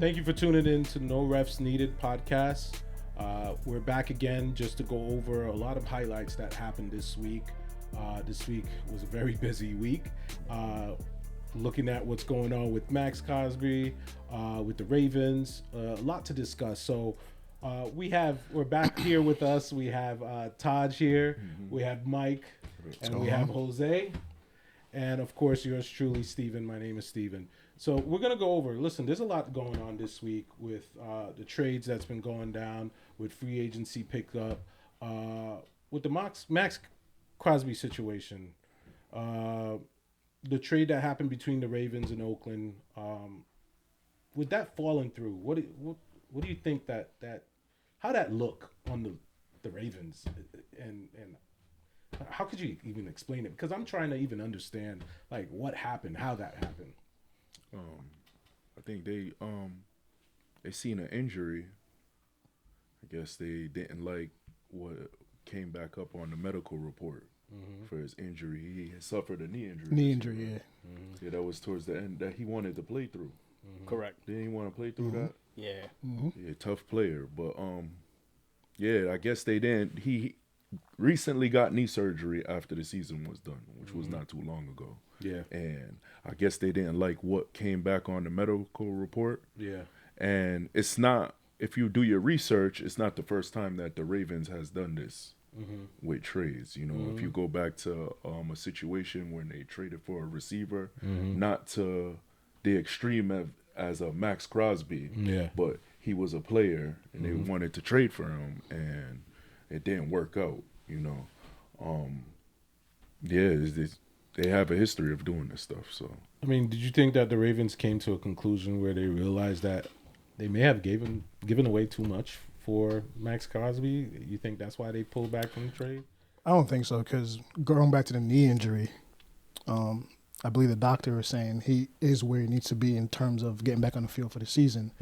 Thank you for tuning in to No Refs Needed podcast. We're back again just to go over a lot of highlights that happened this week. This week was a very busy week. Looking at what's going on with Maxx Crosby, with the Ravens, a lot to discuss. So we're back here with us. We have Taj here, we have Mike, and we have Jose, and of course yours truly, Steven. My name is Steven. So we're going to go over, listen, there's a lot going on this week with the trades that's been going down, with free agency pickup, with the Maxx Crosby situation, the trade that happened between the Ravens and Oakland. With that falling through, what do you think that how that look on the Ravens, and how could you even explain it? Because I'm trying to even understand like what happened, how that happened. I think they seen an injury. I guess they didn't like what came back up on the medical report for his injury. He had suffered a knee injury. Yeah. Yeah, that was towards the end that he wanted to play through. Correct. Didn't he want to play through that? Yeah. Yeah, tough player. But yeah, I guess they didn't. He recently got knee surgery after the season was done, which was not too long ago. Yeah. And I guess they didn't like what came back on the medical report. Yeah. And it's not, if you do your research, it's not the first time that the Ravens has done this with trades. You know, if you go back to a situation when they traded for a receiver, not to the extreme as a Maxx Crosby, but he was a player and they wanted to trade for him and it didn't work out, you know. They have a history of doing this stuff. So I mean, did you think that the Ravens came to a conclusion where they realized that they may have given away too much for Maxx Crosby? You think that's why they pulled back from the trade? I don't think so, because going back to the knee injury, I believe the doctor was saying he is where he needs to be in terms of getting back on the field for the season.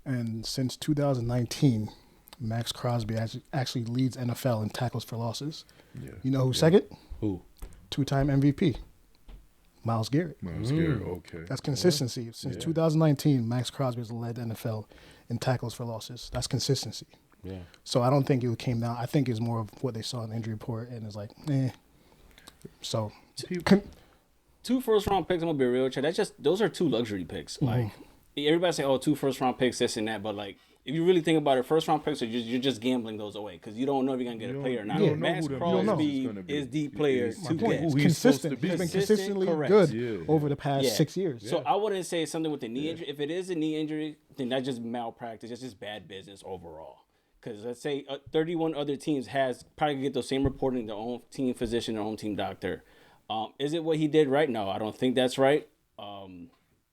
And since 2019, Maxx Crosby actually leads NFL in tackles for losses. Yeah. You know who's second? Who? Two-time MVP, Myles Garrett. Myles Garrett, okay. That's consistency. Since 2019, Maxx Crosby has led the NFL in tackles for losses. That's consistency. Yeah. So I don't think it came down. I think it's more of what they saw in the injury report, and it's like, So, 2 first-round picks, I'm going to be real with you. Those are 2 luxury picks. Like, everybody say, 2 first-round picks, this and that, but like, if you really think about it, first-round picks you're just gambling those away because you don't know if you're gonna get a player or not. Maxx Crosby is the player to get. He's consistent. He's been consistently good over the past 6 years. So I wouldn't say something with the knee injury. If it is a knee injury, then that's just malpractice. It's just bad business overall. Because let's say 31 other teams has probably get those same reporting, their own team physician, their own team doctor. Is it what he did right? No, I don't think that's right.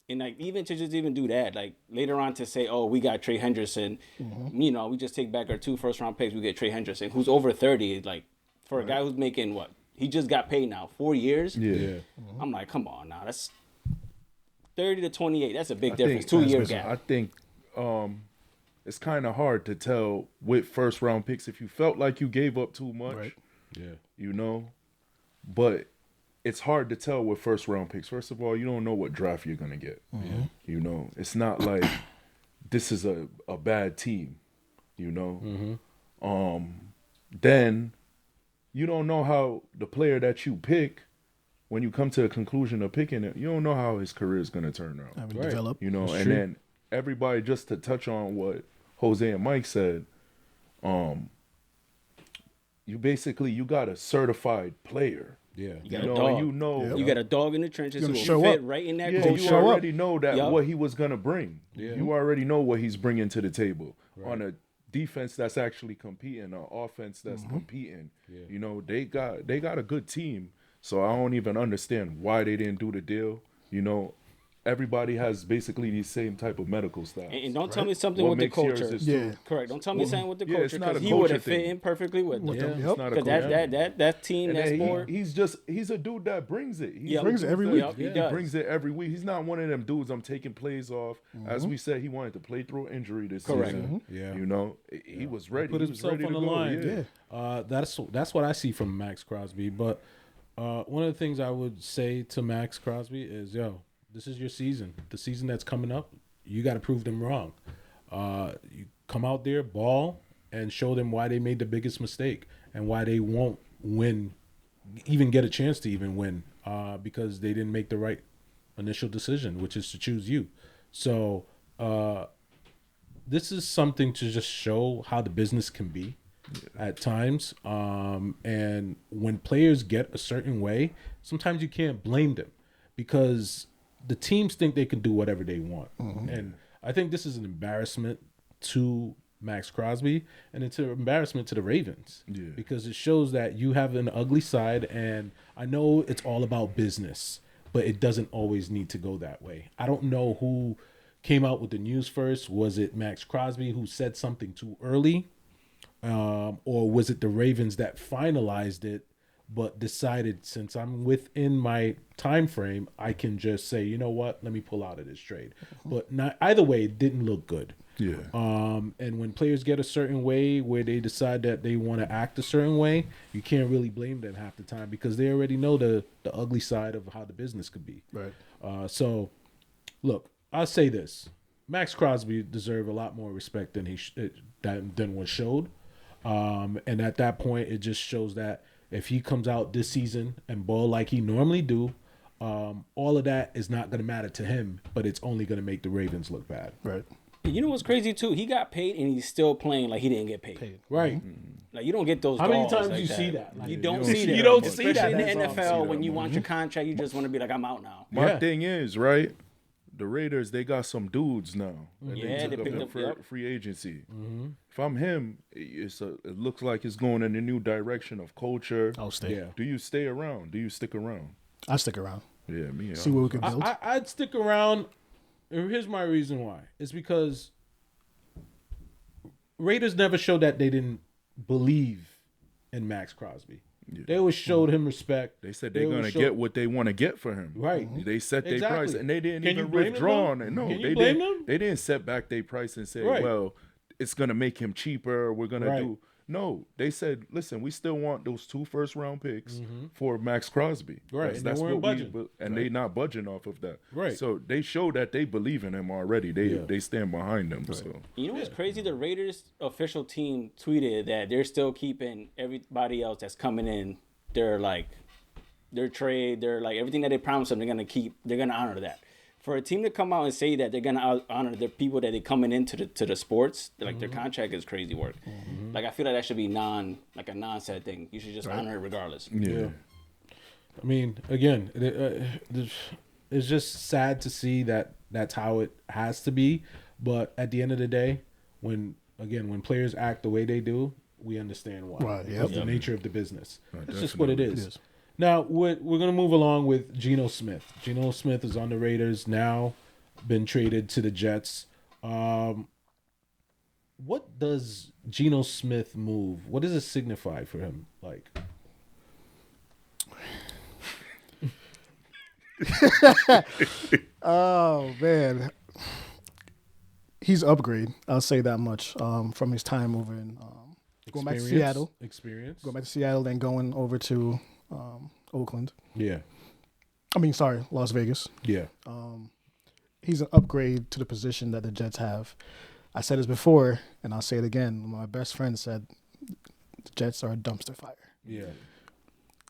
And like even to just even do that, like later on to say, we got Trey Hendrickson, you know, we just take back our 2 first-round picks, we get Trey Hendrickson, who's over 30. Like for a guy who's making what he just got paid now, 4 years. Yeah. I'm like, come on now, that's 30 to 28. That's a big difference. 2-year gap. I think it's kind of hard to tell with first-round picks if you felt like you gave up too much. Right. Yeah. You know, but it's hard to tell with first-round picks. First of all, you don't know what draft you're going to get. You know, it's not like this is a bad team, you know. Then you don't know how the player that you pick, when you come to a conclusion of picking it, you don't know how his career is going to turn out. Develop. You know, and then everybody, just to touch on what Jose and Mike said, you got a certified player. Yeah, you got a dog. You got a dog in the trenches who will fit right in that culture. You already know that what he was gonna bring. Yeah. You already know what he's bringing to the table on a defense that's actually competing, an offense that's competing. Yeah. You know, they got a good team. So I don't even understand why they didn't do the deal. You know, everybody has basically the same type of medical styles. And don't tell me something with the culture. Correct. Don't tell me something with the culture because he would have fit in perfectly with them. Because that team, that sport. He's a dude that brings it. He brings it every week. He brings it every week. He's not one of them dudes I'm taking plays off. As we said, he wanted to play through injury this season. Yeah. You know, he was ready. Put himself on the line. That's what I see from Maxx Crosby. But one of the things I would say to Maxx Crosby is, this is your season. The season that's coming up, you got to prove them wrong. You come out there, ball, and show them why they made the biggest mistake and why they won't win, even get a chance to even win, because they didn't make the right initial decision, which is to choose you. So this is something to just show how the business can be at times. And when players get a certain way, sometimes you can't blame them because the teams think they can do whatever they want. And I think this is an embarrassment to Maxx Crosby, and it's an embarrassment to the Ravens because it shows that you have an ugly side, and I know it's all about business, but it doesn't always need to go that way. I don't know who came out with the news first. Was it Maxx Crosby who said something too early? Or was it the Ravens that finalized it but decided, since I'm within my time frame, I can just say, you know what, let me pull out of this trade. But not either way, it didn't look good. Yeah. And when players get a certain way where they decide that they want to act a certain way, you can't really blame them half the time because they already know the ugly side of how the business could be. Right. So, look, I'll say this: Maxx Crosby deserved a lot more respect than than was showed. And at that point, it just shows that if he comes out this season and ball like he normally do, all of that is not going to matter to him, but it's only going to make the Ravens look bad. Right. You know what's crazy too? He got paid and he's still playing like he didn't get paid. Right. Like you don't get those. How many calls times like do you that. see that? Like, You don't see that. You don't see Especially that. in the That's all. NFL when you want your contract, you just want to be like, I'm out now. My thing is, right, the Raiders, they got some dudes now. And Yeah, they took picked up up, for yep. free agency. If I'm him, it looks like it's going in a new direction of culture. I'll stay. Yeah. Do you stay around? Do you stick around? I stick around. Yeah, me. See what we can build. I'd stick around. Here's my reason why. It's because Raiders never showed that they didn't believe in Maxx Crosby. Yeah. They always showed him respect. They said they're going to get what they want to get for him. Right. They set their Exactly. price, and they didn't Can you even blame them, withdraw though? on it. No, Can you they blame didn't. them? They didn't set back their price and say, Right. well, it's going to make him cheaper. We're going Right. to do. No, they said, listen, we still want those 2 first-round picks for Maxx Crosby. Right, and they weren't budging. They not budging off of that. Right. So they show that they believe in him already. They stand behind him. So You know what's crazy? The Raiders official team tweeted that they're still keeping everybody else that's coming in. They're like their trade. They're like everything that they promised them. They're gonna keep. They're gonna honor that. For a team to come out and say that they're gonna honor the people that they coming into the sports, like their contract is crazy work. Like I feel like that should be like a non-said thing. You should just honor it regardless. yeah. I mean, again, it's just sad to see that that's how it has to be. But at the end of the day, when players act the way they do, we understand why. Right, It's the yep. nature of the business. Right, That's just what it definitely. is. It is. Now, we're going to move along with Gino Smith. Gino Smith is on the Raiders now, been traded to the Jets. What does Gino Smith move? What does it signify for him? Like, Oh man, he's an upgrade. I'll say that much. From his time over in going back to Seattle, going back to Seattle, then going over to Oakland. Yeah. I mean, sorry, Las Vegas. Yeah. He's an upgrade to the position that the Jets have. I said this before, and I'll say it again. My best friend said the Jets are a dumpster fire. Yeah.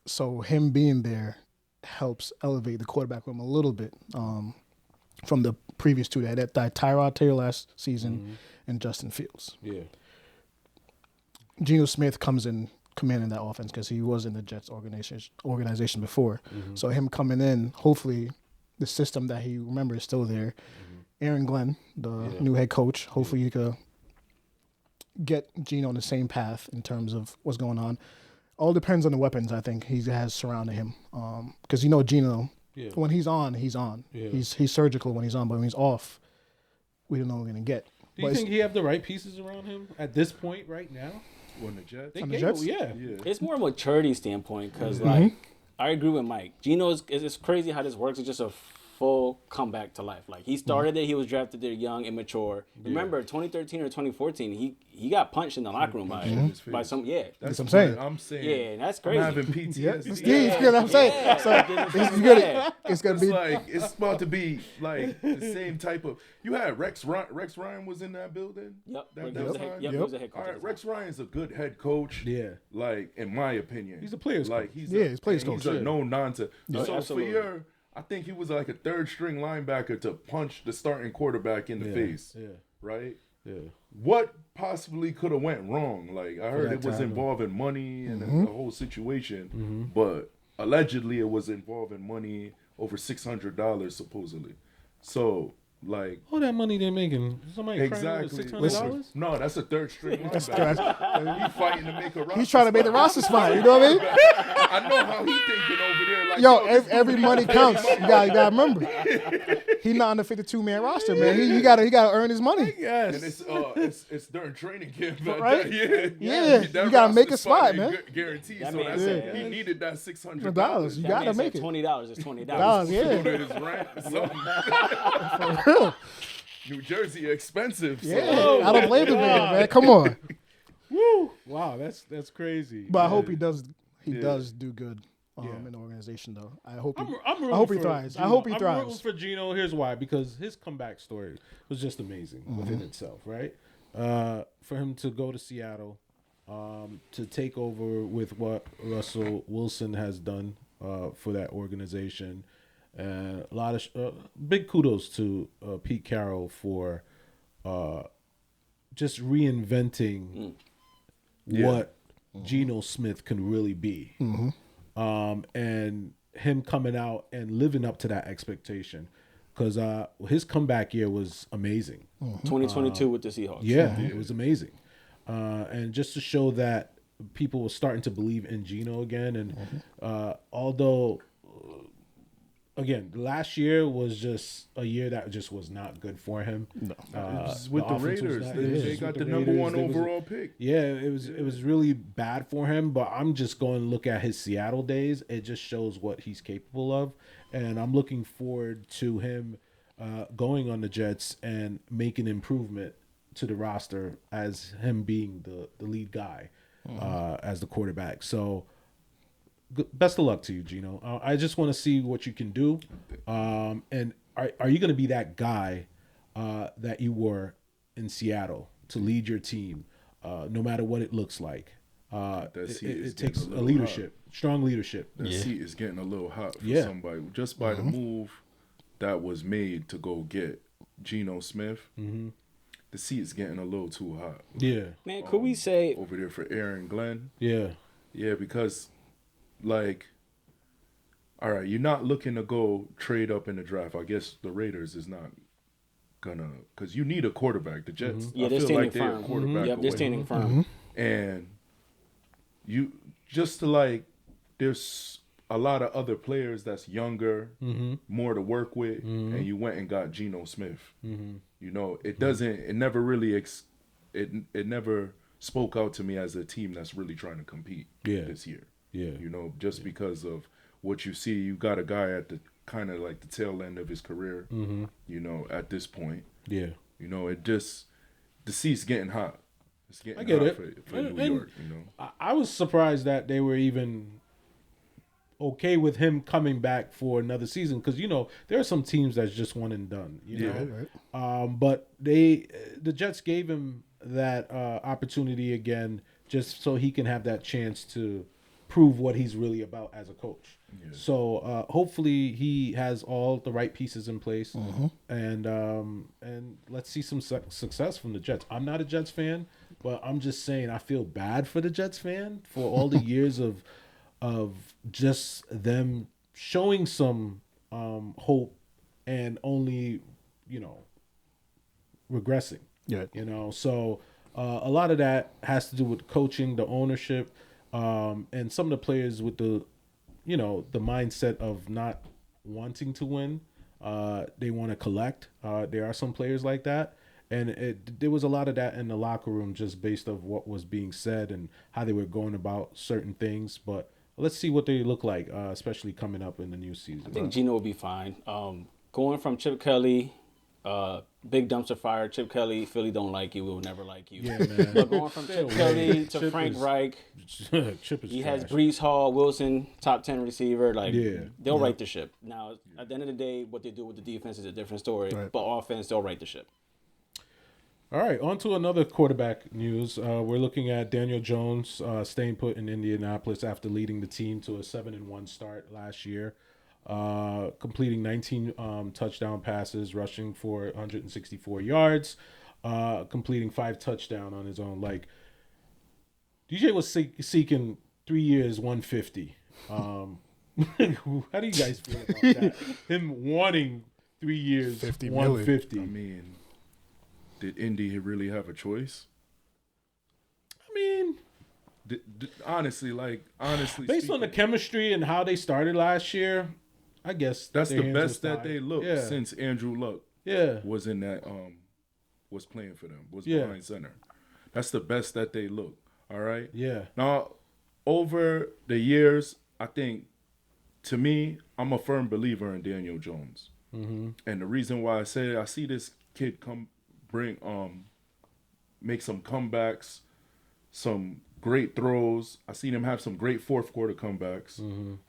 So him being there helps elevate the quarterback room a little bit from the previous two. They had Tyrod Taylor last season and Justin Fields. Yeah. Geno Smith comes in commanding that offense because he was in the Jets organization before. So him coming in, hopefully the system that he remembers is still there. Aaron Glenn, the new head coach, hopefully he could get Geno on the same path in terms of what's going on. All depends on the weapons I think he has surrounding him. Because Geno, when he's on, he's on. Yeah. He's surgical when he's on, but when he's off, we don't know what we're going to get. Do you think he have the right pieces around him at this point right now? On the Jets? On the Jets? Yeah. It's more of a maturity standpoint because, like, I agree with Mike. Gino it's crazy how this works. It's just a full comeback to life. Like he started it, he was drafted there young, immature. Remember 2013 or 2014, he got punched in the locker room by some That's what I'm saying. I'm saying. Yeah, that's crazy. I'm having PTSD. You know what I'm saying? So it's gonna be like it's about to be like the same type of. You had Rex Ryan was in that building. Yep. That time? He was a head coach. All right, Rex Ryan's a good head coach. Yeah. Like in my opinion, He's a player's coach. He's player's coach. He's a no nonsense. So absolutely. I think he was like a third string linebacker to punch the starting quarterback in the face. Yeah. Right. Yeah. What possibly could have went wrong? Like I heard that it was time. involving money and the whole situation, but allegedly it was involving money over $600 supposedly. So like All that money they're making. Somebody exactly. $600? No, that's a third string linebacker. He's fighting to make a roster. he's trying to make the roster spot. You know what I mean? I know how he thinking over there. Like, Yo, this every dude money is counts. paying You my gotta remember. He's not on the 52-man roster, man. He gotta earn his money. Yes. And it's during training camp, Right? Yeah, Yeah, that you gotta make roster a spot, ain't man. Guaranteed. That So man that's said- he needed that $600. Dollars. You gotta make it. $20. It's $20. Dollars, yeah. Go to his rent or something. For real. New Jersey expensive. So. Yeah, I don't blame the man. Come on. Woo! Wow, that's crazy. But I hope he does do good in the organization, though. I hope he thrives. Gino. I hope he I'm thrives. rooting for Gino. Here's why: because his comeback story was just amazing within itself, right? For him to go to Seattle, to take over with what Russell Wilson has done for that organization, a lot of big kudos to Pete Carroll for just reinventing what Geno Smith can really be. And him coming out and living up to that expectation, because his comeback year was amazing. 2022 with the Seahawks. Yeah, it was amazing. And just to show that people were starting to believe in Geno again. And although, again, last year was just a year that just was not good for him. It was with the offense was Raiders. not- They got the number one overall pick. Yeah, it was really bad for him, but I'm just going to look at his Seattle days. It just shows what he's capable of, and I'm looking forward to him going on the Jets and making improvement to the roster as him being the lead guy as the quarterback. So best of luck to you, Gino. I just want to see what you can do. And are you going to be that guy that you were in Seattle to lead your team, no matter what it looks like? It takes a leadership, strong leadership. The seat is getting a little hot for Yeah. somebody just by the move that was made to go get Geno Smith. The seat is getting a little too hot Yeah, Man, could we say over there for Aaron Glenn. yeah, Yeah, because like, all right, you're not looking to go trade up in the draft. I guess the Raiders is not gonna, because you need a quarterback. The Jets, Yeah, I they're feel standing like they're a firm. quarterback Yep, they're away. standing firm. And you just to like, there's a lot of other players that's younger, more to work with, and you went and got Geno Smith. You know, it doesn't, it never really, it never spoke out to me as a team that's really trying to compete this year. yeah. You know, just because of what you see, you got a guy at the kind of like the tail end of his career, you know, at this point. Yeah. You know, it just, the seat's getting hot. It's getting I get hot it. for New York, you know. I was surprised that they were even okay with him coming back for another season, because you know there are some teams that's just one and done. You know, but the Jets gave him that opportunity again, just so he can have that chance to prove what he's really about as a coach. So hopefully he has all the right pieces in place, and let's see some success from the Jets. I'm not a Jets fan, but I'm just saying I feel bad for the Jets fan for all the years of just them showing some hope and only, you know, regressing. Yeah. You know, so a lot of that has to do with coaching, the ownership, and some of the players with the, you know, the mindset of not wanting to win. They want to collect. There are some players like that. And there was a lot of that in the locker room just based on what was being said and how they were going about certain things. But let's see what they look like, especially coming up in the new season. I think Gino will be fine. going from Chip Kelly, big dumpster fire. Chip Kelly, Philly don't like you. We will never like you. Yeah, man. But going from Chip Kelly to Frank Reich, Chip is he trash. has Brees Hall, Wilson, top 10 receiver. Like, Yeah. they'll right the ship. Now, at the end of the day, what they do with the defense is a different story. Right. But offense, they'll right the ship. All right, on to another quarterback news. We're looking at Daniel Jones staying put in Indianapolis after leading the team to a 7-1 start last year, completing 19 touchdown passes, rushing for 164 yards, completing 5 touchdowns on his own. Like, DJ was seeking 3 years, 150. How do you guys feel about that? Him wanting 3 years, 50 150. I mean, did Indy really have a choice? I mean, Honestly, based on the chemistry and how they started last year, I guess that's their the hands best was that tied. they looked Yeah. since Andrew Luck Yeah, was in that was playing for them, was Yeah. behind center. That's the best that they look. All right. yeah, Now, over the years, I think, to me, I'm a firm believer in Daniel Jones, and the reason why I say it, I see this kid make some comebacks, some great throws. I seen him have some great fourth quarter comebacks.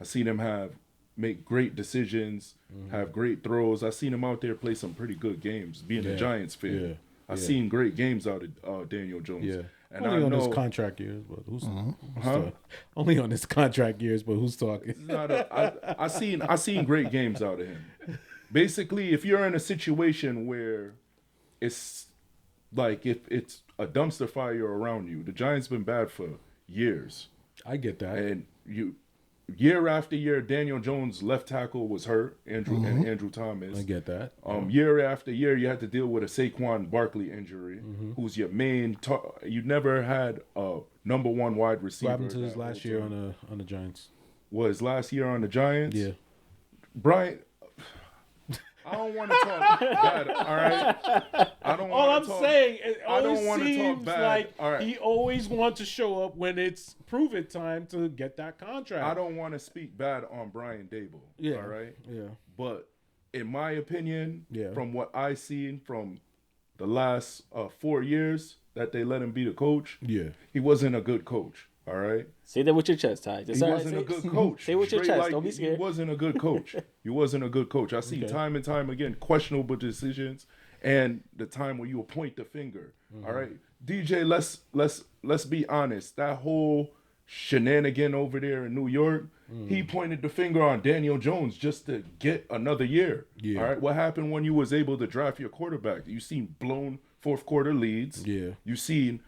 I seen him make great decisions, have great throws. I seen him out there play some pretty good games. Being a Giants fan, yeah, I seen great games out of Daniel Jones. yeah. And Only I on know his contract years, but who's Huh? talking? Only on his contract years, but who's talking? I seen great games out of him. Basically, if you're in a situation where it's like if it's a dumpster fire around you, the Giants been bad for years, I get that. and year after year, Daniel Jones left tackle was hurt, Andrew Thomas. I get that. Year after year, you had to deal with a Saquon Barkley injury, who's your main. You never had a number one wide receiver. What happened to his that last whole year time. on the Giants? Was last year on the Giants? Yeah. Brian, I don't want to talk bad. All right, I don't. All wanna I'm talk, saying, it I don't always wanna talk seems bad. like All right. he always wants to show up when it's prove it time to get that contract. I don't want to speak bad on Brian Dable. Yeah. All right. Yeah. But in my opinion, Yeah. from what I seen from the last 4 years that they let him be the coach, Yeah. he wasn't a good coach. All right. Say that with your chest, Ty. He wasn't a good coach. Say with your Straight chest. like, Don't be scared. He wasn't a good coach. He wasn't a good coach. I seen Okay. time and time again questionable decisions, and the time where you will point the finger. Mm-hmm. All right, DJ. Let's be honest. That whole shenanigan over there in New York, he pointed the finger on Daniel Jones just to get another year. Yeah. All right. What happened when you was able to draft your quarterback? You seen blown fourth quarter leads. Yeah. You seen.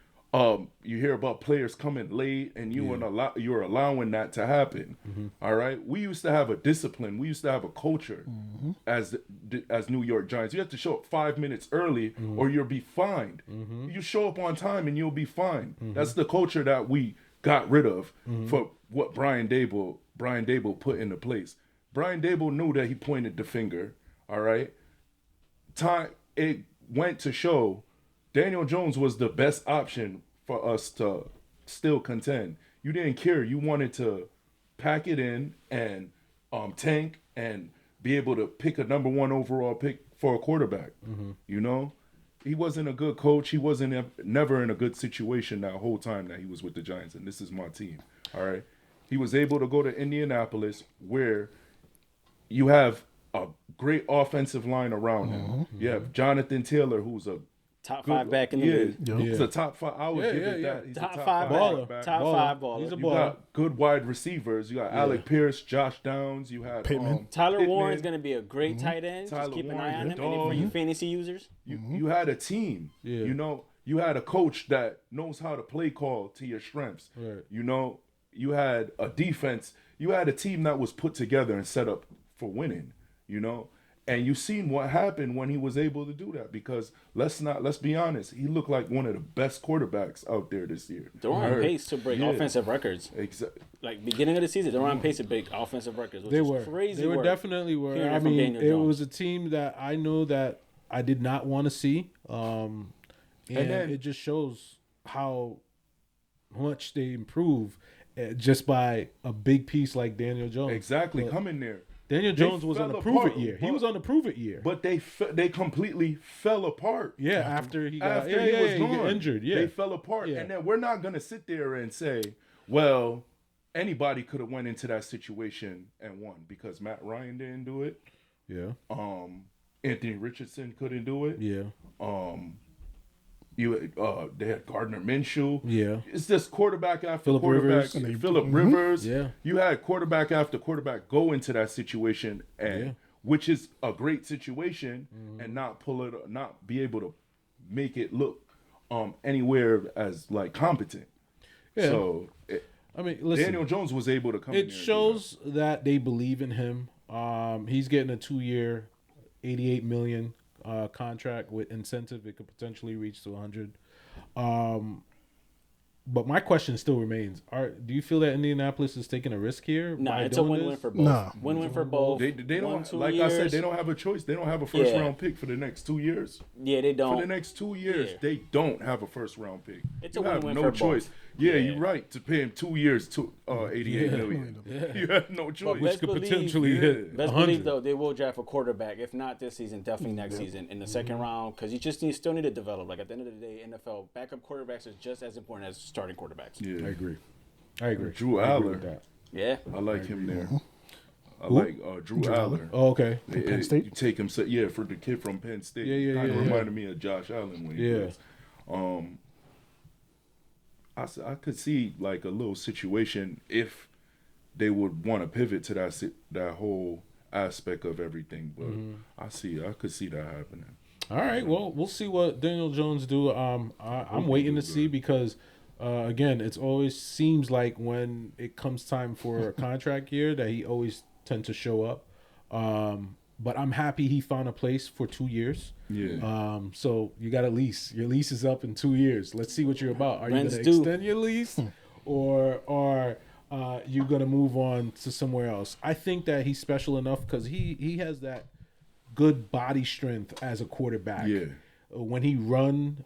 You hear about players coming late, and you're allowing that to happen. All right, we used to have a discipline. We used to have a culture as New York Giants. You have to show up 5 minutes early, or you'll be fined. You show up on time, and you'll be fined. That's the culture that we got rid of for what Brian Dable put into place. Brian Dable knew that he pointed the finger. All right, it went to show. Daniel Jones was the best option for us to still contend. You didn't care. You wanted to pack it in and tank and be able to pick a number one overall pick for a quarterback. You know, he wasn't a good coach. He wasn't never in a good situation that whole time that he was with the Giants. And this is my team. All right. He was able to go to Indianapolis where you have a great offensive line around him. You have Jonathan Taylor, who's a Top 5 back in the league. He's a top 5. I would give it that. He's Top a top 5 baller. back. back. Top 5 baller. He's a You baller. got good wide receivers. You got Alec Pierce, Josh Downs. You had Pittman. Tyler Pittman. Warren's going to be a great tight end. Tyler Just keep an Warren, eye on the him. And then for you fantasy users, You had a team. Yeah. You know, you had a coach that knows how to play call to your strengths. Right. You know, you had a defense. You had a team that was put together and set up for winning. You know, and you seen what happened when he was able to do that. Because let's be honest, he looked like one of the best quarterbacks out there this year. they're on pace to break offensive records. Exactly. Like beginning of the season, they're on pace to break offensive records. Which They is were. crazy. They were work. definitely were. Hearing it I from mean, Daniel it Jones. was a team that I know that I did not want to see. And then- it just shows how much they improve just by a big piece like Daniel Jones. Exactly. Coming there. Daniel Jones was on fell a prove-it apart, year. He but- was on a prove-it year. But they completely fell apart. Yeah, after he got After he was he gone, got injured. Yeah, they fell apart. Yeah. And then we're not gonna sit there and say, well, anybody could have went into that situation and won because Matt Ryan didn't do it. yeah, Anthony Richardson couldn't do it. yeah, They had Gardner Minshew. yeah. It's just quarterback after Phillip quarterback. Rivers. Phillip Rivers. Yeah. You had quarterback after quarterback go into that situation, and Yeah. which is a great situation, and not be able to make it look anywhere as like competent. Yeah. So I mean, listen, Daniel Jones was able to come. in it there and do shows that they believe in him. He's getting a 2-year, $88 million contract with incentive. It could potentially reach to 100. But my question still remains: do you feel that Indianapolis is taking a risk here? Nah, by it's a doing win-win this? for both. Nah. Win-win for both. They don't 1, 2 like years. I said, they don't have a choice. They don't have a first Yeah. round pick for the next 2 years. Yeah, they For don't. the next 2 years, Yeah. they don't have a first round pick. It's you a have win-win no for choice. both. Yeah, Yeah. you're right to pay him 2 years to 88 million. You have no choice. Which could believe- potentially Yeah. hit Best 100. believe though they will draft a quarterback. If not this season, definitely next season in the second round, because you just still need to develop. Like at the end of the day, NFL backup quarterbacks is just as important as starting quarterbacks. Yeah. I agree. I agree. Drew I agree Aller. with that. Yeah, I like him there. I like Drew Aller. Oh, okay. Penn State? You take him, for the kid from Penn State. Yeah, Kind of yeah. reminded me of Josh Allen when he Yeah. plays. I could see like a little situation if they would want to pivot to that whole aspect of everything, but I could see that happening. All right. Well, we'll see what Daniel Jones do. I'm waiting to see because, again, it's always seems like when it comes time for a contract year that he always tends to show up. But I'm happy he found a place for 2 years. Yeah. So you got a lease. Your lease is up in 2 years. Let's see what you're about. Are you Rents going to due. extend your lease, or are you going to move on to somewhere else? I think that he's special enough because he has that good body strength as a quarterback. Yeah. When he run,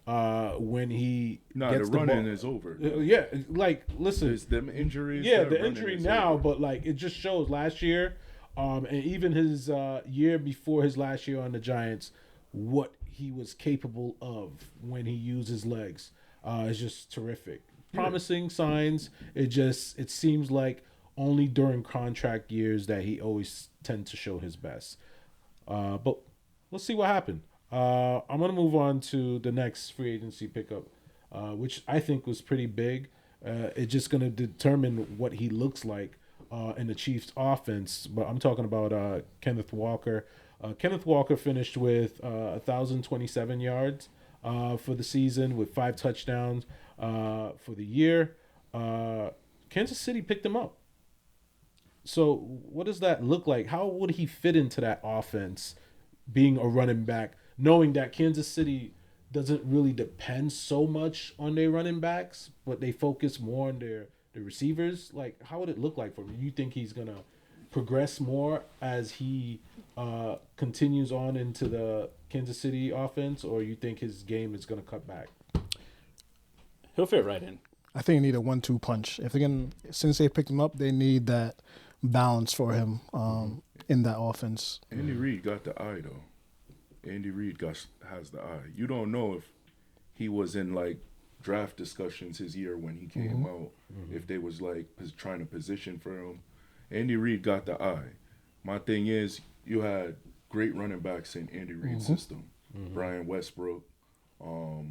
when he No, gets the running ball. is over. Yeah, like listen, It's them injuries. yeah, that the running injury is now, over. but like it just shows last year, and even his year before his last year on the Giants, what he was capable of when he used his legs is just terrific. Promising signs. It seems like only during contract years that he always tends to show his best. But let's see what happened. I'm gonna move on to the next free agency pickup, which I think was pretty big. It's just gonna determine what he looks like in the Chiefs' offense. But I'm talking about Kenneth Walker. Kenneth Walker finished with 1,027 yards for the season with 5 touchdowns for the year. Kansas City picked him up. So what does that look like? How would he fit into that offense, being a running back, knowing that Kansas City doesn't really depend so much on their running backs, but they focus more on their receivers? Like, how would it look like for him? You think he's going to progress more as he continues on into the Kansas City offense, or you think his game is going to cut back? he'll fit right in. I think they need a 1-2 punch. If they can, since they picked him up, they need that balance for him in that offense. Andy Reid got the eye though. Andy Reid has the eye. You don't know if he was in like draft discussions his year when he came out, if they was like trying to position for him. Andy Reid got the eye. My thing is, you had great running backs in Andy Reid's system. Brian Westbrook,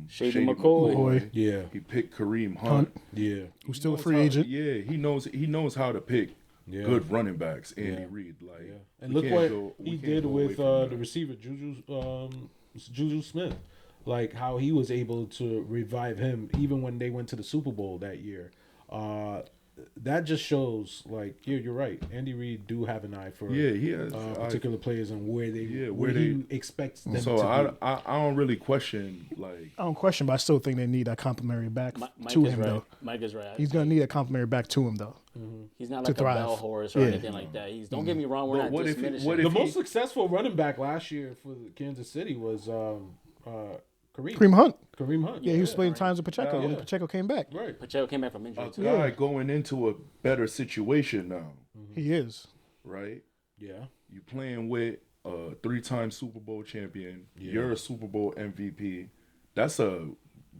Shady McCoy. Yeah. He picked Kareem Hunt. Yeah. Who's still a Knows free how- agent. Yeah, he knows how to pick good running backs. Andy Reid, like, Yeah. And we look can't what we he can't did go away with from that. the receiver Juju Smith, like how he was able to revive him even when they went to the Super Bowl that year. That just shows, like, you're right. Andy Reid do have an eye for Yeah, he has. particular players and where they where he expects them So to be. I don't really question like I don't question, but I still think they need a complimentary back Mike to is him, right. though. Mike is right. He's going to need a complimentary back to him, though. He's not to like a thrive. bell horse or Yeah. anything like that. Don't get me wrong. We're But not what if he- diminishing. what The if most successful running back last year for Kansas City was Kareem. Kareem Hunt. Kareem Hunt. Yeah, he was splitting times with Pacheco when Yeah. Pacheco came back. Right. Pacheco came back from injury a too. guy going into a better situation now, He is. right? Yeah. You playing with a 3-time Super Bowl champion. Yeah. You're a Super Bowl MVP. That's a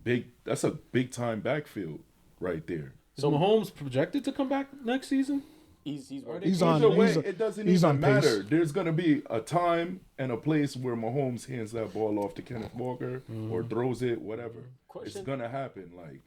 big time backfield right there. Is Mahomes projected to come back next season? He's on- Either way, he's- it doesn't he's even on pace. matter. There's gonna be a time and a place where Mahomes hands that ball off to Kenneth Walker or throws it, whatever. Question. It's gonna happen. Like,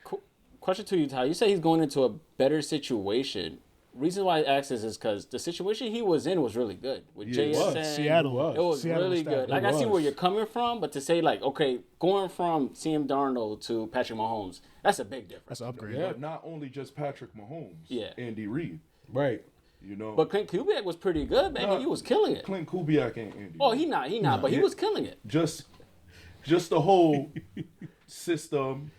Question to you, Ty. You say he's going into a better situation. Reason why I ask this is because the situation he was in was really good with Yeah, it JSN. was. Seattle. It was Seattle really was good. stacked. Like, It I see was. where you're coming from, but to say, like, okay, going from Sam Darnold to Patrick Mahomes, that's a big difference. That's an upgrade. Yeah. but not only just Patrick Mahomes. Yeah. Andy Reid. Right. You know. But Clint Kubiak was pretty good, man. No, He was killing it. Clint Kubiak ain't Andy. Oh, Reid. he not, but he was killing it. just the whole system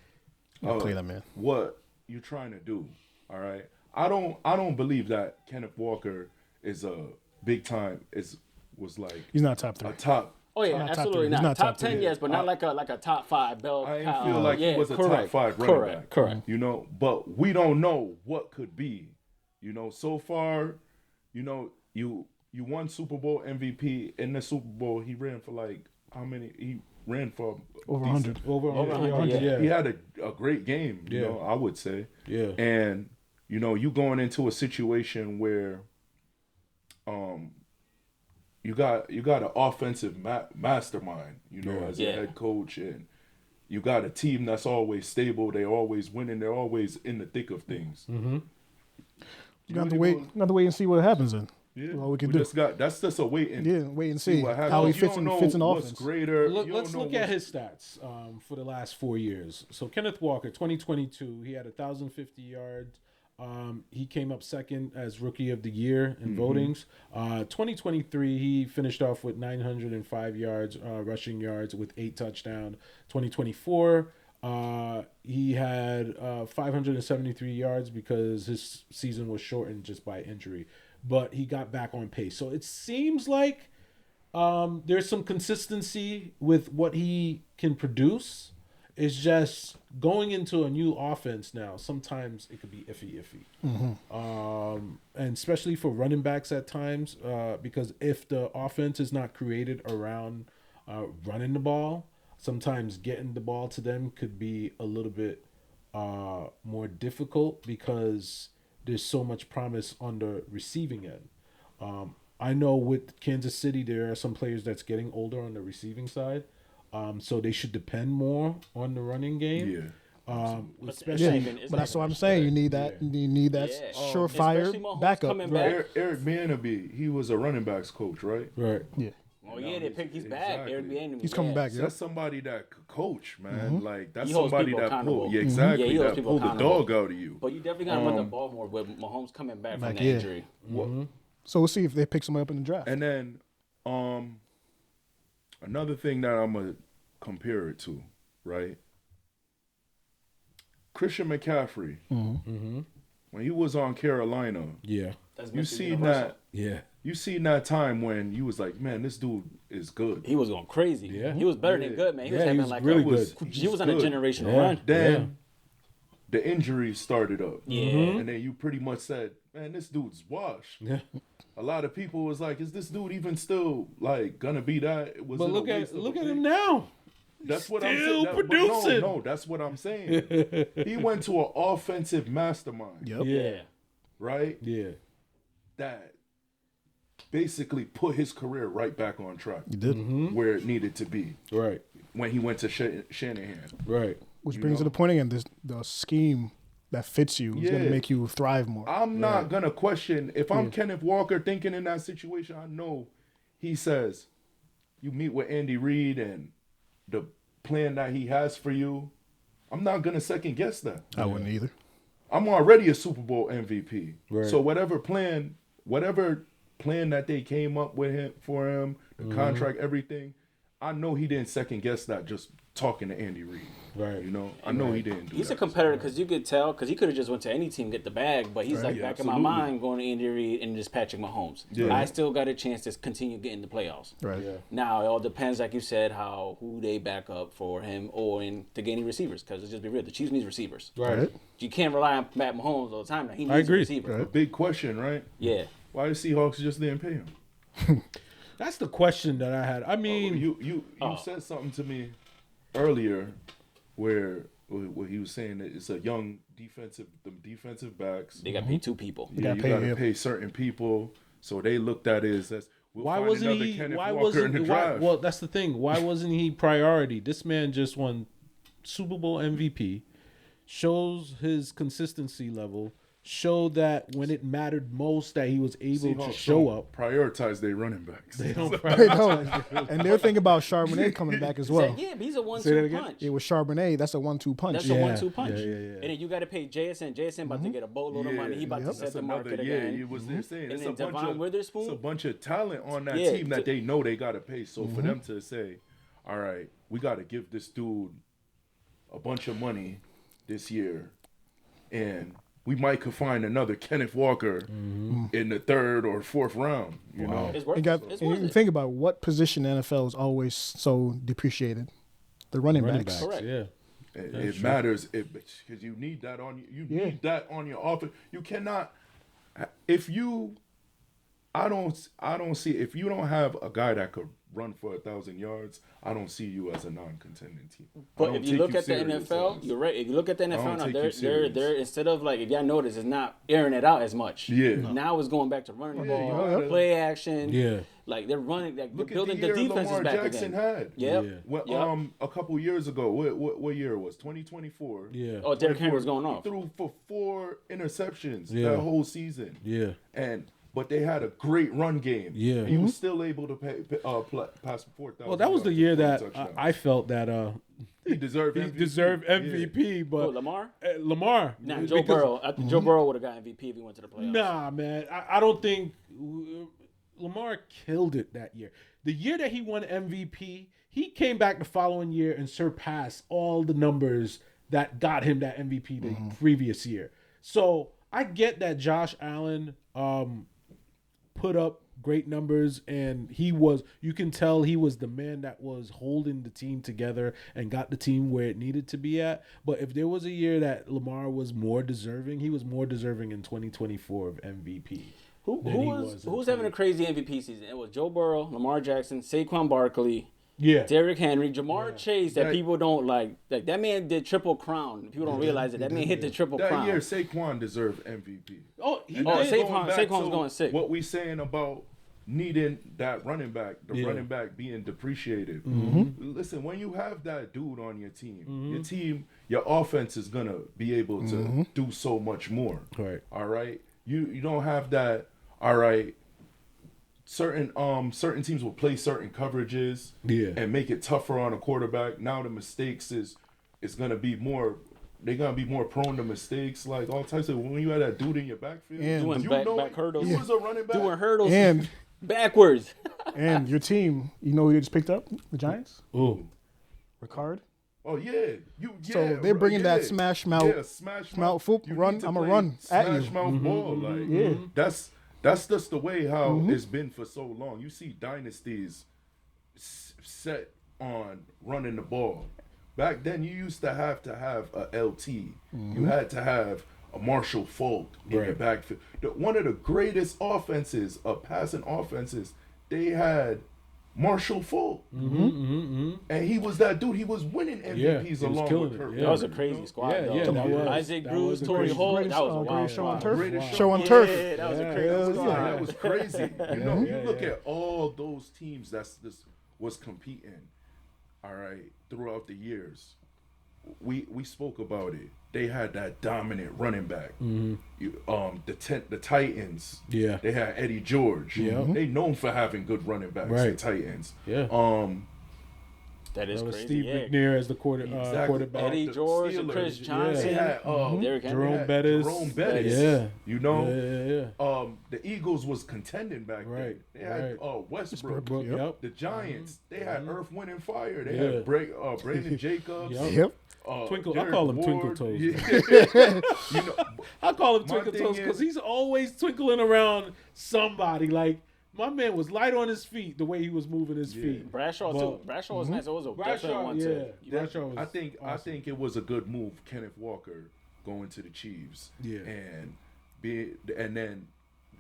of Clear that, man. what you're trying to do. All right. I don't believe that Kenneth Walker is a big time was like He's not top 3. a top. Oh yeah, Not top absolutely three. He's not. not Top top 10, three. yes, but not like a top 5 bell. I cow. feel like Yeah, he was a correct, top 5 running correct, back. Correct. You know, but we don't know what could be. You know, so far, you know, you won Super Bowl MVP. In the Super Bowl, he ran for like how many? He ran for Over decent- 100. Over 100, yeah. He yeah. had a great game, you Yeah. know, I would say. Yeah. And, you know, you going into a situation where you got an offensive mastermind, you know, as Yeah. a head coach, and you got a team that's always stable, they're always winning, they're always in the thick of things. Mm-hmm. You have to wait and see what happens then. Yeah. All we can do. That's just a wait and Yeah, wait and see what happens. how he You fits don't in know fits in the what's offense. greater. Look, you don't let's know look at what's- his stats for the last 4 years. So Kenneth Walker, 2022, he had 1,050 yards. He came up second as Rookie of the Year in votings. 2023, he finished off with 905 yards, rushing yards with 8 touchdowns. 2024, he had 573 yards because his season was shortened just by injury. But he got back on pace. So it seems like there's some consistency with what he can produce. It's just going into a new offense now. Sometimes it could be iffy. And especially for running backs at times, because if the offense is not created around running the ball, sometimes getting the ball to them could be a little bit more difficult because there's so much promise on the receiving end. I know with Kansas City, there are some players that's getting older on the receiving side. So they should depend more on the running game. Yeah. Especially But that's what I'm saying. You need that. You need that Yeah. surefire Especially Mahomes backup. coming back. Eric Bieniemy, he was a running backs coach, right? right. Yeah, Oh yeah, they picked. He's back. Exactly. Eric Bieniemy. he's coming back. So Yeah. that's somebody that could coach, man. Like that's He holds somebody people that accountable. pull, yeah, exactly, Yeah, he holds that people pull the accountable. dog out of you. But you definitely gotta run the ball more with Mahomes coming back from Like, the yeah. injury. So we'll see if they pick somebody up in the draft. And then, another thing that I'm gonna compare it to, right? Christian McCaffrey, when he was on Carolina, Yeah. That's you Mr. seen Universal. that. Yeah. You seen that time when you was like, man, this dude is good. He was going crazy. Yeah. He was better than Yeah. good, man. He was Yeah, he having was like really a, good. He was on a good. generational Yeah. run. Then the injuries started up. Yeah. And then you pretty much said, man, this dude's washed. Yeah. A lot of people was like, is this dude even still like gonna be that? Was But it a look waste of a at pick? him now. That's what I'm Still saying. producing. No, that's what I'm saying. He went to an offensive mastermind, Yep. Yeah. right? Yeah. That basically put his career right back on track You did. where it needed to be Right. when he went to Shanahan. Right. Which You brings to know? the point again. The scheme that fits you is going Yeah. to make you thrive more. I'm not gonna question if I'm Kenneth Walker thinking in that situation. I know he says you meet with Andy Reid and the plan that he has for you. I'm not gonna second guess that. I wouldn't either. I'm already a Super Bowl MVP. Right. So whatever plan that they came up with him for him, the contract, everything, I know he didn't second guess that just talking to Andy Reid. Right. You know, I know he didn't do He's that. a competitor because you could tell because he could have just went to any team get the bag, but he's like Yeah, back in my absolutely. mind going to Andy Reid and just Patrick Mahomes. Yeah. I still got a chance to continue getting the playoffs. Right. Yeah. Now it all depends, like you said, who they back up for him or to get any receivers. Because let's just be real, the Chiefs need receivers. Right. Right. You can't rely on Matt Mahomes all the time. Now. He needs I agree. a receiver. Right. A big question, right? Yeah. Why the Seahawks just didn't pay him? That's the question that I had. I mean, you said something to me earlier where he was saying that it's a young defensive backs. They got to pay 2 people. Yeah, you got to pay certain people. So they looked at it as why wasn't he? Why wasn't? Well, that's the thing. Why wasn't he priority? This man just won Super Bowl MVP, shows his consistency level, showed that when it mattered most that he was able to show up. Prioritize their running backs. They don't They don't. And they're thinking about Charbonnet coming back as well. Yeah, but he's a 1-2 punch. It was Charbonnet. That's a 1-2 punch. That's a 1-2 punch. Yeah. And then you got to pay JSN. JSN about to get a boatload of money. He about to set the market again. Yeah, was saying And it's then Devon Witherspoon. It's a bunch of talent on that team that they know they got to pay. So for them to say, all right, we got to give this dude a bunch of money this year, and we might could find another Kenneth Walker in the 3rd or 4th round. You know, It's worth you think about what position in the NFL is always so depreciated. The running backs. Correct. Yeah. It matters because you need that on you. You need that on your offense. You cannot I don't see if you don't have a guy that could run for 1,000 yards. I don't see you as a non-contending team. But if you look at the NFL, you're right. If you look at the NFL now, they're instead of like if y'all notice, it's not airing it out as much. Yeah. Now it's going back to running the ball, play action. Yeah. Like they're running, like look they're building at the the defenses Lamar back Jackson again. had. Yep. A couple years ago, what year it was? 2024. Yeah. Oh, Derrick Henry was going off. He threw for 4 interceptions Yeah. that whole season. Yeah. But they had a great run game. Yeah. He was still able to pass 4,000. Well, that was the year that I felt that he deserved he MVP. deserved MVP, but Lamar? Lamar. Nah, Joe Burrow. Joe Burrow would have got MVP if he went to the playoffs. Nah, man. I don't think Lamar killed it that year. The year that he won MVP, he came back the following year and surpassed all the numbers that got him that MVP the previous year. So I get that Josh Allen put up great numbers, and you can tell he was the man that was holding the team together and got the team where it needed to be at. But if there was a year that Lamar was more deserving, he was more deserving in 2024 of MVP. Who was having a crazy MVP season? It was Joe Burrow, Lamar Jackson, Saquon Barkley, Derrick Henry, Jamar Chase. That people don't like. Like that man did triple crown. People don't realize it. That man hit the triple crown. That year, Saquon deserved MVP. Saquon's going sick. What we saying about needing that running back, running back being depreciated. Listen, when you have that dude on your team, your offense is gonna be able to do so much more. Right. All right. You don't have that. All right. Certain teams will play certain coverages and make it tougher on a quarterback. Now the mistakes is gonna be more. They're gonna be more prone to mistakes, like all types of. When you had that dude in your backfield, doing back hurdles, he was a running back doing hurdles and backwards. And your team, you know who they just picked up? The Giants. Oh, Ricard. Oh yeah, so they're bringing that smash mouth, run. I'm a run at you. Smash mouth ball, like that's just the way how it's been for so long. You see dynasties set on running the ball. Back then, you used to have a LT. You had to have a Marshall Faulk in your backfield. One of the greatest offenses, passing offenses, they had Marshall Faulk. And he was that dude. He was winning MVPs along with Kirk. That was a crazy squad, though. Isaac Bruce, Torrey Holt. That was a wild show on squad. turf. Show on turf. Yeah, that was a crazy squad. That was crazy. You look at all those teams this was competing, all right, throughout the years. We spoke about it. They had that dominant running back. The Titans. Yeah. They had Eddie George. Yeah. They known for having good running backs. Right. The Titans. Yeah. That is crazy. Steve McNair as the quarterback. Eddie George, and Chris Johnson. They had Jerome Bettis. Yeah. You know. Yeah. The Eagles was contending back then. They had Westbrook. The Giants. They had Earth, Wind, and Fire. They had Brandon Jacobs. Twinkle. I call him Twinkle Toes. I call him Twinkle Toes because he's always twinkling around somebody. Like my man was light on his feet the way he was moving his feet. Bradshaw too. Bradshaw was nice. It was a definite one too. Bradshaw was I think it was a good move. Kenneth Walker going to the Chiefs. Yeah. And then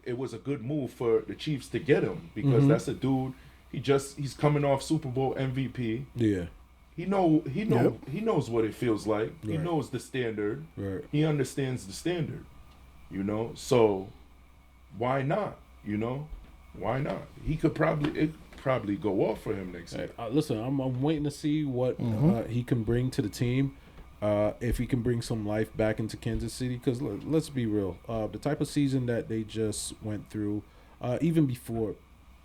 it was a good move for the Chiefs to get him because that's a dude. He's coming off Super Bowl MVP. Yeah. He knows what it feels like. Right. He knows the standard. Right. He understands the standard. So why not? Why not? He could probably go off for him next year. Listen, I'm waiting to see what he can bring to the team. If he can bring some life back into Kansas City, because let's be real, the type of season that they just went through, even before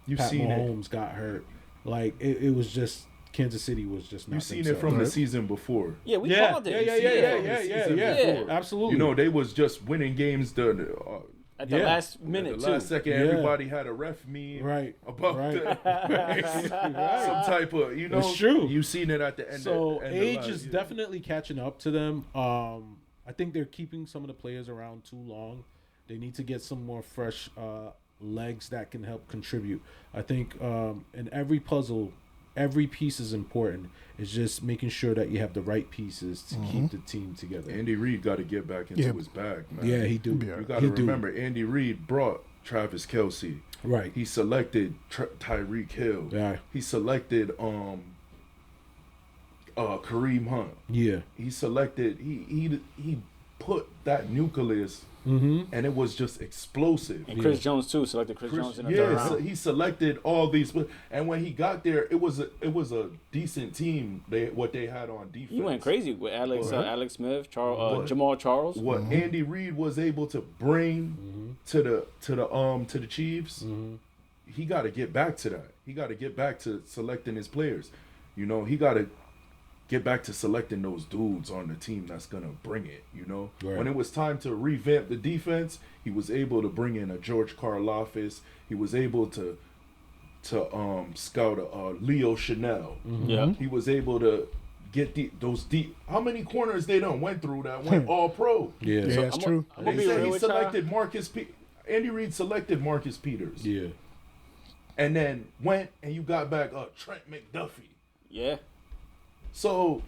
Pat Mahomes got hurt, like it was just Kansas City was just not. You've seen it from the season before. Yeah, we called it. Yeah, absolutely. They was just winning games at the last minute, the last second, everybody had a ref meme about some type of, It's true. You've seen it at the end. So age is definitely catching up to them. I think they're keeping some of the players around too long. They need to get some more fresh legs that can help contribute. I think in every puzzle, every piece is important. It's just making sure that you have the right pieces to keep the team together. Andy Reid got to get back into his bag, man. Yeah, he do. You got to remember, Andy Reid brought Travis Kelce. Right. He selected Tyreek Hill. Yeah. He selected Kareem Hunt. Yeah. He selected. He put that nucleus. And it was just explosive. And Chris Jones too. Selected Chris Jones in the third round. He selected all these, and when he got there, it was a decent team. What they had on defense. He went crazy with Alex Smith, Jamal Charles. What Andy Reid was able to bring to the Chiefs, he got to get back to that. He got to get back to selecting his players. He got to get back to selecting those dudes on the team that's going to bring it, Right. When it was time to revamp the defense, he was able to bring in a George Karlaftis. He was able to scout a Leo Chanel. Yeah. He was able to get those deep. How many corners they done went through that went all pro? Yeah, that's true. They said he selected Andy Reid selected Marcus Peters. Yeah. And then went and you got back Trent McDuffie. Yeah. So,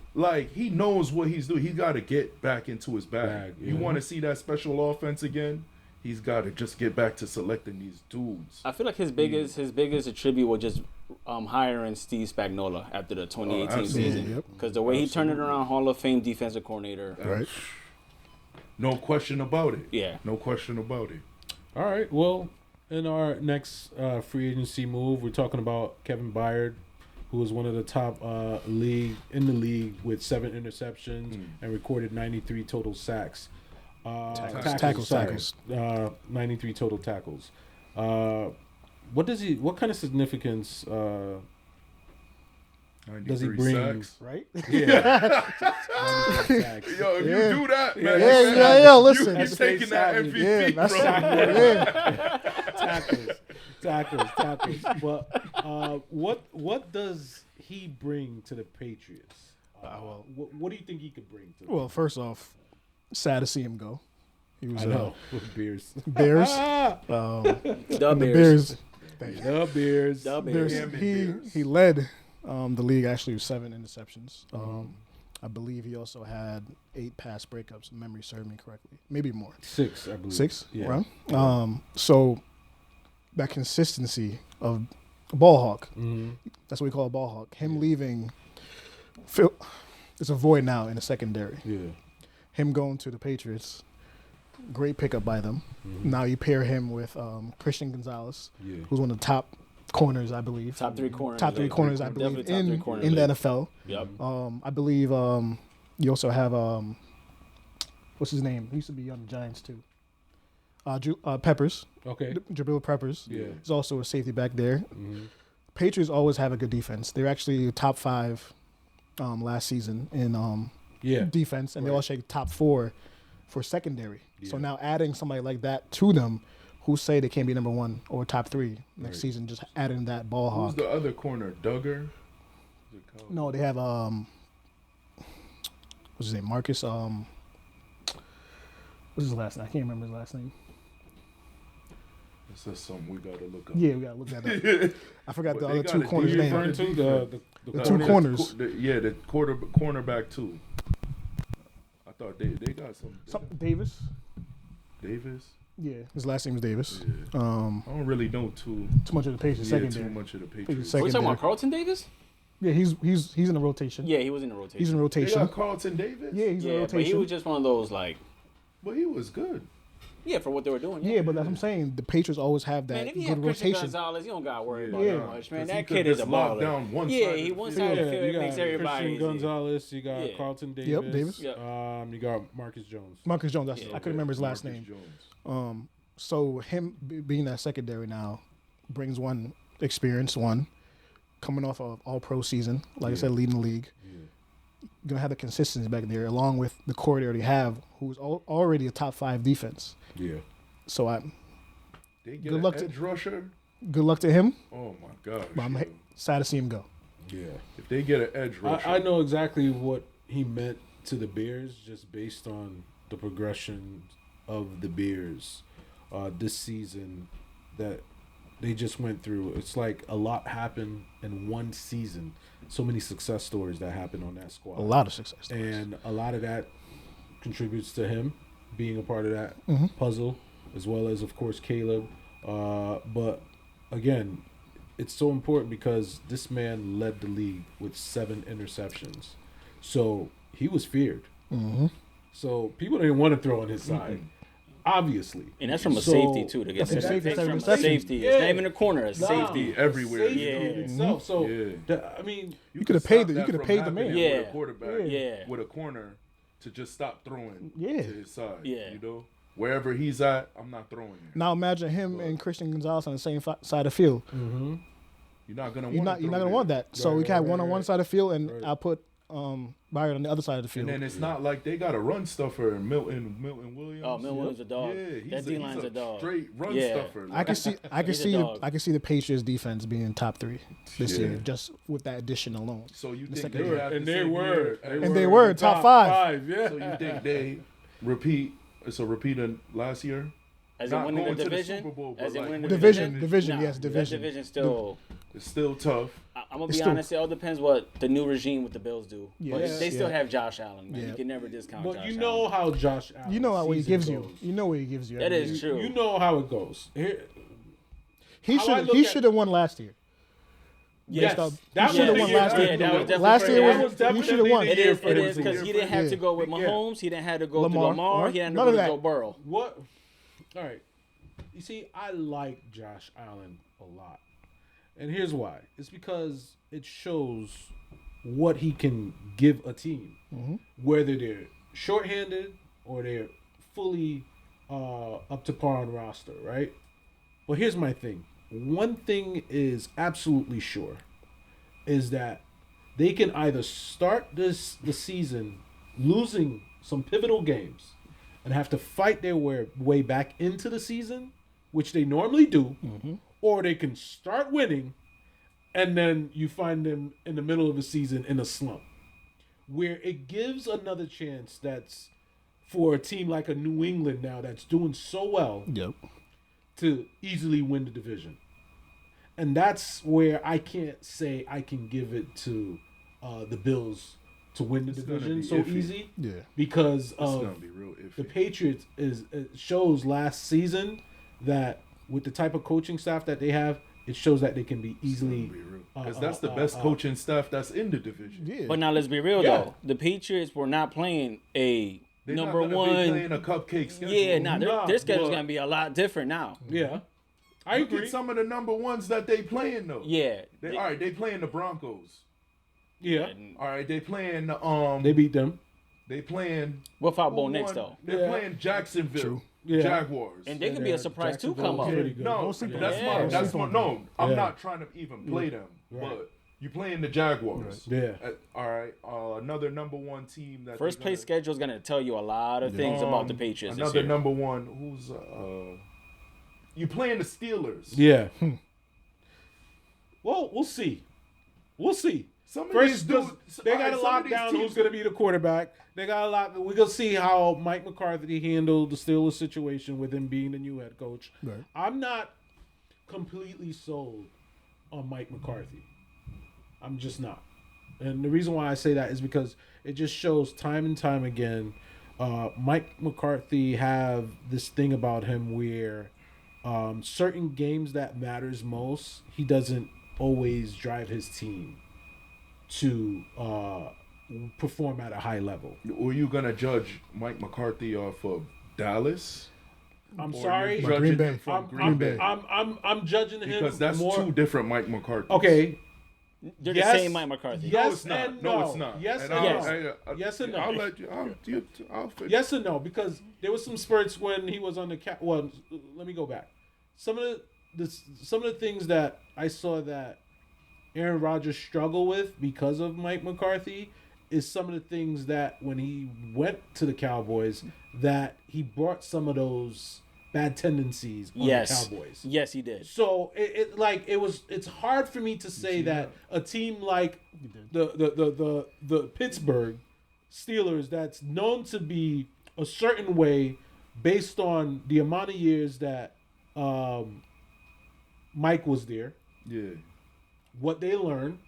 he knows what he's doing. He got to get back into his bag. You want to see that special offense again? He's got to just get back to selecting these dudes. I feel like his biggest attribute was just hiring Steve Spagnuolo after the 2018 season. Because the way he turned it around, Hall of Fame defensive coordinator. Right. No question about it. Yeah. No question about it. All right. Well, in our next free agency move, we're talking about Kevin Beyard, who was one of the top league with 7 interceptions and recorded 93 total sacks. Tackles. 93 total tackles. What kind of significance does he bring? Sacks. Right? Yeah. Yo, if you do that, man. Yeah, listen. You're taking that MVP, bro. Tackles. But what does he bring to the Patriots? What do you think he could bring to them? Well, first off, sad to see him go. He was with Bears. Bears. The Bears. The Bears. He led the league actually with 7 interceptions. I believe he also had 8 pass breakups, if memory served me correctly. Maybe more. 6, I believe. 6? Yeah. Right? So that consistency of a ball hawk, that's what we call a ball hawk. Him leaving, it's a void now in the secondary. Yeah. Him going to the Patriots, great pickup by them. Now you pair him with Christian Gonzalez, who's one of the top corners, I believe. Top 3 corners. Top 3 corners, I believe, in the NFL. Yep. I believe you also have, what's his name? He used to be on the Giants, too. Peppers. Okay. Jabril Peppers. Yeah. He's also a safety back there. Patriots always have a good defense. They're actually top 5 last season in defense, and they also top 4 for secondary. So now adding somebody like that to them, who say they can't be number 1 or top 3 next season, just adding that ball hawk. Who's the other corner? Duggar? No, they have what's his name? Marcus. What's his last name? I can't remember his last name. This is something we gotta look up. Yeah, we gotta look that up. I forgot the other 2 corners' name. The 2 corners. The cornerback too. I thought they got some. Davis. Davis. Yeah, his last name is Davis. I don't really know too Much of the Patriots too secondary. much of the Patriots. Second- Are we talking Secondary. about Carlton Davis? Yeah, he's in the rotation. Yeah, he was in the rotation. He's in They rotation. got Carlton Davis. Yeah, he's in Yeah, but he rotation. was just one of those like, but he was good. yeah, for what they were doing. Yeah, but that's what I'm saying. The Patriots always have that Man, if you good have Christian rotation. Gonzalez, you don't gotta worry about Yeah. that much, man. 'Cause That he kid could is a just lock baller. down one Yeah, side he of the one field. side of the field you got makes everybody Christian easy. Gonzalez, you got Yeah. Carlton Davis. Yep, Davis. Yep. You got Marcus Jones. Marcus Jones. Yeah. I couldn't remember his last Marcus name. Jones. So him being that secondary now brings one experience, coming off of all pro season, like I said, leading the league. Gonna have the consistency back there, along with the core they already have, who's already a top 5 defense. Yeah. So They get Good an luck to- edge rusher. good luck to him. Oh my gosh. But I'm yo. sad to see him go. Yeah. If they get an edge rusher, I know exactly what he meant to the Bears just based on the progression of the Bears this season that they just went through. It's like a lot happened in one season. So many success stories that happened on that squad. A lot of success. And a lot of that contributes to him being a part of that puzzle, as well as, of course, Caleb. But again, it's so important because this man led the league with 7 interceptions. So he was feared. So people didn't want to throw on his side, obviously. And that's from a So- safety too to get That's a that. safety, That's from a safety. safety. It's not even a corner. It's safety. everywhere. Safety Yeah. itself. So, Yeah. I mean, You could have paid the man. Yeah. With a quarterback, Yeah. with a corner to just stop throwing Yeah. to his side. Yeah. You know, wherever he's at, I'm not throwing you. Now imagine him and Christian Gonzalez on the same side of the field. You're not gonna. You're not gonna want that. So we can have one on one side of the field, and Right. I'll put Beyard on the other side of the field. And then it's not like they got a run stuffer and Milton Williams. Oh, Milton Williams a dog. Yeah, That D-line's a dog. Straight run Yeah. stuffer. I can see, He's a dog. I can see the Patriots defense being top 3 this Yeah. year, just with that addition alone. So you think second they year. have and the they same were, year And they were in the top five. Yeah. So you think they repeat? It's a repeat of last year. As in Not winning going the to the division. Super Bowl, but As in like winning the Division, division. yes, division. That division still. It's still tough. I'm gonna It's be still- honest. It all depends what the new regime with the Bills do. But Yes, they still yeah. have Josh Allen, man. Yeah. You can never discount But Josh you know Allen. how Josh Allen You know what he season gives you. goes. You know what he gives you. That every is year. true. You know how it goes. He how I should look he at- should have won last year. Yes, Based off- that he should have was won the year- last year. Yeah, that was definitely Last year yeah. was he should have won. It is because he didn't have Yeah. to go with Yeah. Mahomes. He didn't have to go Lamar. through Lamar. He didn't None have of to go that. Joe Burrow. What? All right. You see, I like Josh Allen a lot. And here's why. It's because it shows what he can give a team. Whether they're shorthanded or they're fully up to par on roster, right? But here's my thing. One thing is absolutely sure is that they can either start the season losing some pivotal games and have to fight their way back into the season, which they normally do, or they can start winning and then you find them in the middle of the season in a slump, where it gives another chance that's for a team like a New England now that's doing so well Yep. to easily win the division. And that's where I can't say I can give it to the Bills to win the It's gonna division be so iffy. easy Yeah. because It's gonna of be real iffy. the Patriots it shows last season that with the type of coaching staff that they have, it shows that they can be easily Because that's the best coaching staff that's in the division. Yeah. But now let's be real Yeah. though. The Patriots were not playing a They're number not gonna one. be playing a cupcake schedule. Yeah, nah, Nah, their schedule's but- gonna be a lot different now. yeah. I Look agree. at some of the number ones that they playing though. Yeah. All right, they playing the Broncos. Yeah, All right, they playing they beat them. they playing We'll fight who Bowl next won? though. They're Yeah. playing Jacksonville True. Yeah. Jaguars. And they could be a surprise too come Jacksonville's up. pretty good. No, Don't sleep on that's them. my Yeah. that's Sleep my on no. I'm Yeah. not trying to even play them, Right. but you playing the Jaguars. Yeah. All right. Another number one team that First they're place gonna- schedule is gonna tell you a lot of things about the Patriots. this Another year. number one. Who's you playing the Steelers? Yeah. Well, we'll see. We'll see. Some of First, these dudes, they all got right, to some lock of these down teams- who's going to be the quarterback. They got a lot. We're going to see how Mike McCarthy handled the Steelers situation with him being the new head coach. Right. I'm not completely sold on Mike McCarthy. I'm just not. And the reason why I say that is because it just shows time and time again Mike McCarthy have this thing about him where certain games that matters most, he doesn't always drive his team to perform at a high level. Were you gonna judge Mike McCarthy off of Dallas? I'm Or sorry, you're Green judging Bay. him from I'm, Green I'm, Bay? I'm judging him Because that's more. two different Mike McCarthy. Okay, They're Yes. the same Mike McCarthy. Yes. No, it's not. and No, no. it's not. Yes and and I'll- no. Yes and no. I'll let you. I'll finish. yes and no, because there was some spurts when he was on the cap. Well, let me go back. Some of the things that I saw that Aaron Rodgers struggled with because of Mike McCarthy is some of the things that when he went to the Cowboys that he brought some of those bad tendencies on the Cowboys. Yes, he did. So it's hard for me to say that a team like the Pittsburgh Steelers that's known to be a certain way based on the amount of years that Mike was there, Yeah. what they learned,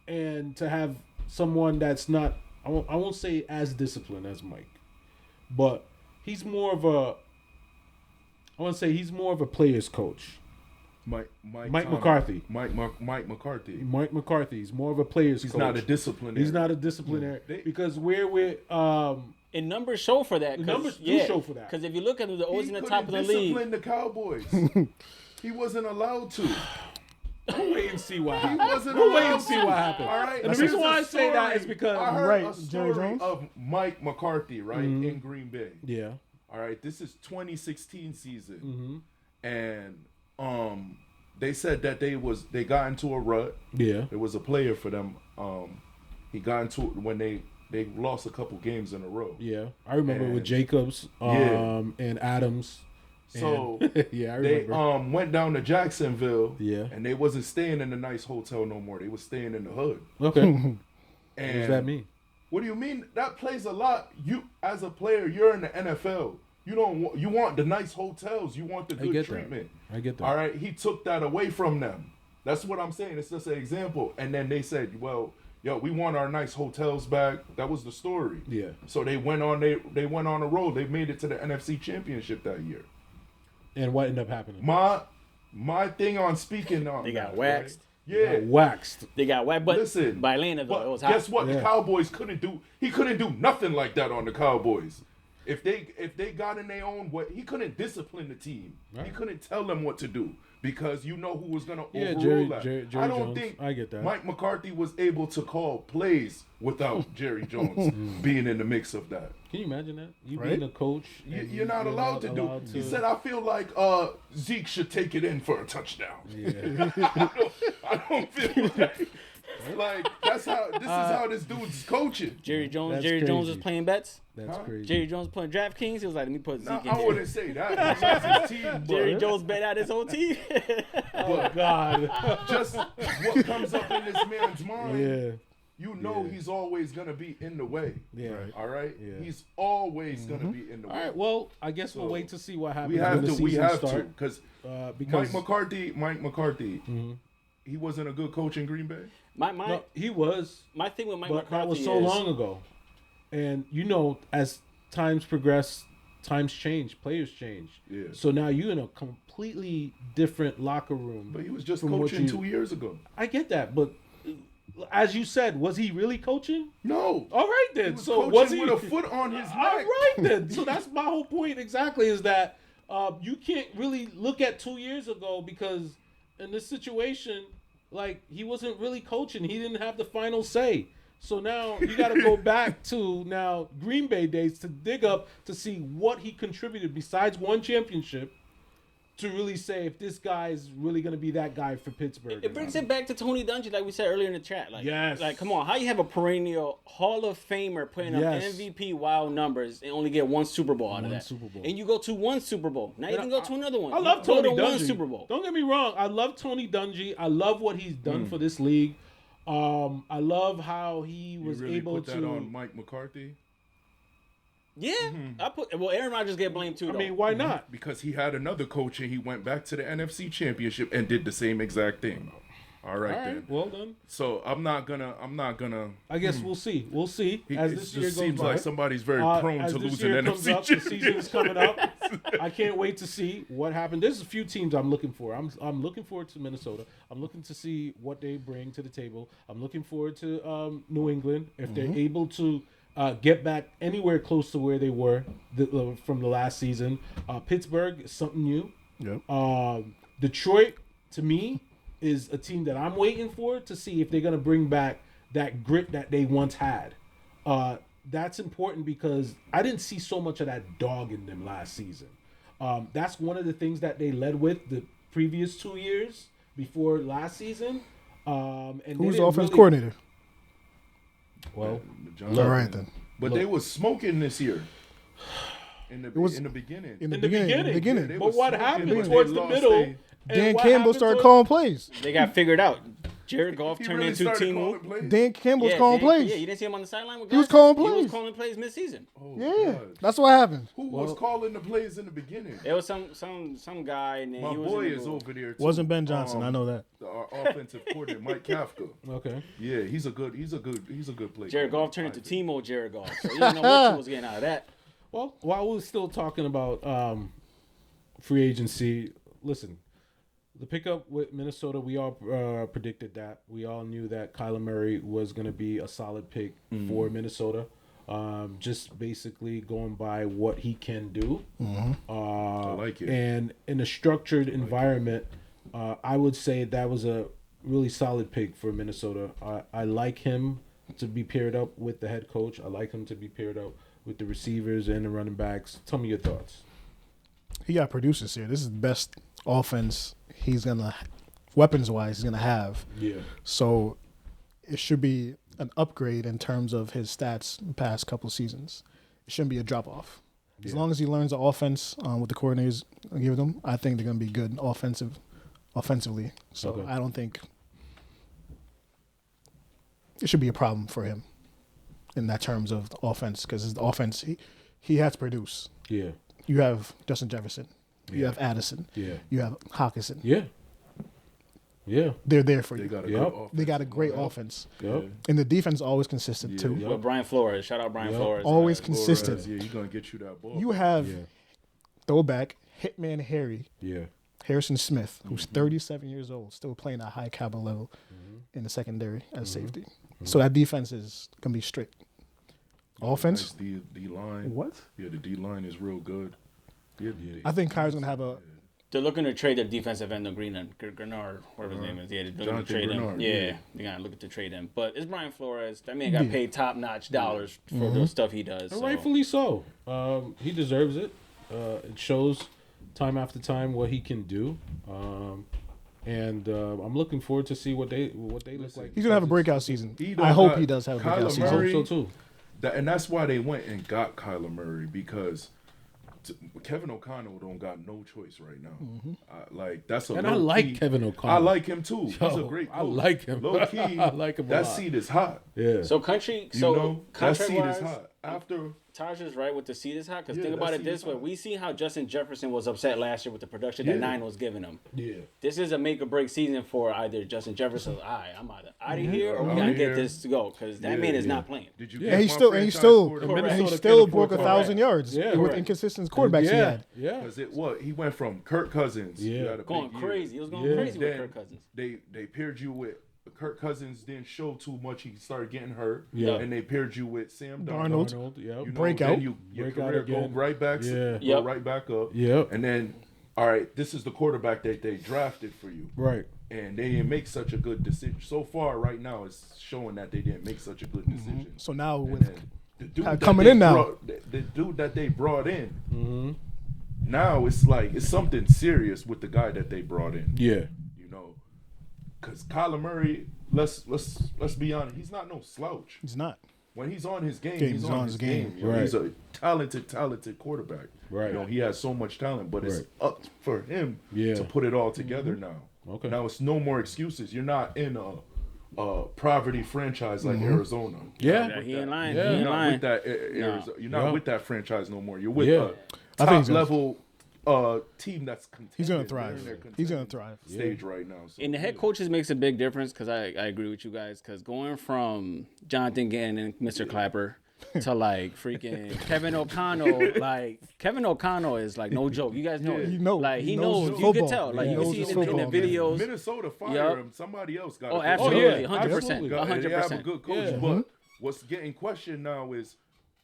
and to have someone that's not I won't say as disciplined as Mike, but he's more of a he's more of a player's coach. Mike McCarthy. Mike McCarthy. Mike McCarthy's more of a player's He's coach. not a disciplinarian. He's not a disciplinary because we're And numbers show for that. The numbers do show for that. Because if you look at them, they're always He in the top of the league. discipline the Cowboys. He wasn't allowed to. We'll wait and see what He happens. wasn't We'll wait allowed and see to. what happens. All right. And the Here's reason why a I say that story. is because I heard Right, a Jerry story Jones? of Mike McCarthy, right, in Green Bay. yeah. All right, this is 2016 season, Mm-hmm. and they said that they got into a rut. Yeah. There was a player for them. He got into it when they lost a couple games in a row. Yeah. I remember with And- Jacobs and Adams. So yeah, I they remember. went down to Jacksonville. Yeah. And they wasn't staying in the nice hotel no more. They was staying in the hood. Okay. And What does that mean? What do you mean? That plays a lot. You as a player, you're in the NFL. You want the nice hotels. You want the I good get treatment. that. I get that. All right, he took that away from them. That's what I'm saying. It's just an example. And then they said, well, yo, we want our nice hotels back. That was the story. Yeah. So they went on a road. They made it to the NFC Championship that year. And what ended up happening? My thing on speaking on They got that, waxed. Right? Yeah. Waxed. They got whacked. But Listen, by Atlanta, though, but it was hot. guess what? Yeah. The Cowboys couldn't do. He couldn't do nothing like that on the Cowboys. If they got in their own way, he couldn't discipline the team. Right. He couldn't tell them what to do because you know who was gonna Yeah, overrule Jerry that. I don't Jones. think I get that. Mike McCarthy was able to call plays without Jerry Jones being in the mix of that. Can you imagine that? You Right? being a coach. and You're not allowed to do. He said, "I feel like Zeke should take it in for a touchdown." Yeah. I don't feel like that's how. This is how this dude's coaching. Jerry Jones. That's Jerry Jones was crazy. playing bets. That's crazy. Jerry Jones playing DraftKings. He was like, let me put Zeke No, in I there. wouldn't say that. That's his team, Jerry but Jones bet out his whole team. Oh God. just what comes up in this man's mind. Yeah. You know he's always gonna be in the way. Yeah. All right. Yeah. He's always gonna be in the way. All right. Well, I guess we'll So, wait to see what happens We have when the to. We season have to start. because Because Mike McCarthy. He wasn't a good coach in Green Bay. no, he was, My thing with Mike but McCarthy that was so is, long ago. And as times progress, times change, players change. Yeah. So now you're in a completely different locker room. But he was just from what coaching you- 2 years ago. I get that, but as you said, was he really coaching? No. All right He then. was So coaching was he with a foot on his neck. All right then. So that's my whole point exactly is that you can't really look at 2 years ago because in this situation, like he wasn't really coaching. He didn't have the final say. So now you got to go back to now Green Bay days to dig up to see what he contributed besides one championship to really say if this guy is really going to be that guy for Pittsburgh. It brings it back to Tony Dungy, like we said earlier in the chat. Like, Yes. Like, come on, how you have a perennial Hall of Famer putting Yes. up MVP wild numbers and only get one Super Bowl out of One that? Super Bowl. And you go to one Super Bowl. Now you can go to another one. I love Go Tony to Dungy. one Super Bowl. Don't get me wrong. I love Tony Dungy. I love what he's done for this league. I love how he You was really able put to. that on Mike McCarthy Yeah, well, Aaron Rodgers get blamed too. I Though. mean, why not? because he had another coach and he went back to the NFC Championship and did the same exact thing. All right then. Well then. So I'm not gonna. I guess we'll see. We'll see as It this year just goes seems by. like somebody's very prone as to this losing year comes NFC up, the season's coming up. I can't wait to see what happens. There's a few teams I'm looking for. I'm looking forward to Minnesota. I'm looking to see what they bring to the table. I'm looking forward to New England if they're able to get back anywhere close to where they were from the last season. Pittsburgh is something new. Yep. Detroit, to me, is a team that I'm waiting for to see if they're going to bring back that grit that they once had. That's important because I didn't see so much of that dog in them last season. That's one of the things that they led with the previous 2 years before last season. And Who's the offense coordinator? Well, All right then. But they was smoking this year. In the beginning. In the beginning. They but was what smoking, happened but they towards the lost middle? Dan Campbell started calling plays. They got figured out. Jared Goff He turned really into started Team calling plays. Dan Campbell was calling plays. Yeah, you didn't see him on the sideline with He was guys? calling He plays. was calling plays mid-season. Oh, Yeah, God. that's what happened. Who was calling the plays in the beginning? It was some guy, and then My he was boy in the is goal. over there too. Wasn't Ben Johnson? I know that. Our offensive coordinator, Mike Kafka. Okay. Yeah, he's a good player. Jared Goff turned into Timo Jared Goff. So you didn't know what you was getting out of that. Well, while we're still talking about free agency, listen, the pickup with Minnesota, we all predicted that. We all knew that Kyler Murray was going to be a solid pick for Minnesota. Just basically going by what he can do. I like it. And in a structured environment, I would say that was a really solid pick for Minnesota. I like him to be paired up with the head coach. I like him to be paired up with the receivers and the running backs. Tell me your thoughts. He got producers here. This is the best offense he's gonna, weapons wise, he's gonna have. Yeah. So it should be an upgrade in terms of his stats the past couple of seasons. It shouldn't be a drop off. As long as he learns the offense with the coordinators give them, I think they're gonna be good offensively. So Okay. I don't think it should be a problem for him in that terms of the offense, because his offense he has to produce. Yeah. You have Justin Jefferson. You have Addison. Yeah. You have Hawkinson. Yeah. Yeah. They're there for They you. got a Yep. good offense. They got a great offense. Yep. And the defense is always consistent, too. Yep. But Brian Flores, shout out Brian Yep. Flores. Always Flores, consistent. Yeah, he's gonna get you that ball. You have Yeah. throwback Hitman Yeah. Harrison Smith, who's 37 years old, still playing at a high caliber level in the secondary as safety. So that defense is going to be strict. Offense? Nice D line. What? Yeah, the D line is real good. Yeah, I think Kyler's going to have a They're looking to trade their defensive end, Grenard, whatever his name is. Yeah, they're looking Jonathan to trade Grenard, him. yeah. Yeah, they're gonna look to trade him. But it's Brian Flores. That man got paid top-notch dollars for the stuff he does. And So. rightfully so. He deserves it. It shows time after time what he can do. And I'm looking forward to see what they look like. he's going to have a breakout season. He don't I hope got he does have a Kyler breakout season. I hope Murray. so too. And that's why they went and got Kyler Murray, because Kevin O'Connell don't got no choice right now. That's a And I low like key. Kevin O'Connell. I like him too. He's a Yo, great coach. I like him. Low key, I like him a that lot. seat is hot. Yeah. So country, You so know, that contract seat is wise, hot. After Taj is right with the seat is hot. Because Yeah, think that about it seat this is way: hot. we see how Justin Jefferson was upset last year with the production that Yeah. Nine was giving him. Yeah. This is a make or break season for either Justin Jefferson. I'm either out of here, or we Outta gotta here. get this to go because that Yeah, man is yeah. not playing. did you? Yeah, get And my he franchise still quarterback? Minnesota he can't still afford broke to 1,000 yards Yeah. with Correct. inconsistent quarterbacks he Yeah. had. Yeah. Because he went from Kirk Cousins. Yeah. who had a Going big year. crazy. It was going Yeah. crazy with Then Kirk Cousins. They paired you with Kirk Cousins. Didn't show too much. He started getting hurt. Yeah. And they paired you with Sam Darnold. Arnold. Yep. You know, Breakout. Then your Breakout career again. go right back. Yeah. Go Yep. right back up. Yep. And then, all right, this is the quarterback that they drafted for you. Right. And they didn't make such a good decision. So far, right now, it's showing that they didn't make such a good decision. So now And with then the dude that coming they in now. brought- the dude that they brought in, now it's like it's something serious with the guy that they brought in. Yeah. You know, because Kyler Murray, let's be honest, he's not no slouch. he's not. When he's on his game, Game, he's he's on his game. You know, Right. He's a talented quarterback. Right. You know, he has so much talent, but it's Right. up for him Yeah. to put it all together now. Okay. Now it's no more excuses. You're not in a poverty franchise like Arizona. Yeah. Yeah, he ain't lying. Yeah. He You're ain't not lying. with that. You're not Yeah. with that franchise no more. You're with Yeah. I think top he's gonna- level team that's contending. He's gonna They're thrive. in their He's gonna contending thrive. stage right now. So. And the head coaches makes a big difference because I agree with you guys. Because going from Jonathan Gannon and Mr. Clapper to like freaking Kevin O'Connell, like Kevin O'Connell is like no joke. You guys know it. He knows. Like he He knows. knows You can football. tell. Like He you can knows see his it in the football, man. videos. Minnesota fire Yup. him. Somebody else got. Oh, a good absolutely, coach. 100%, absolutely. They have a 100%. good coach, Yeah. but what's getting questioned now is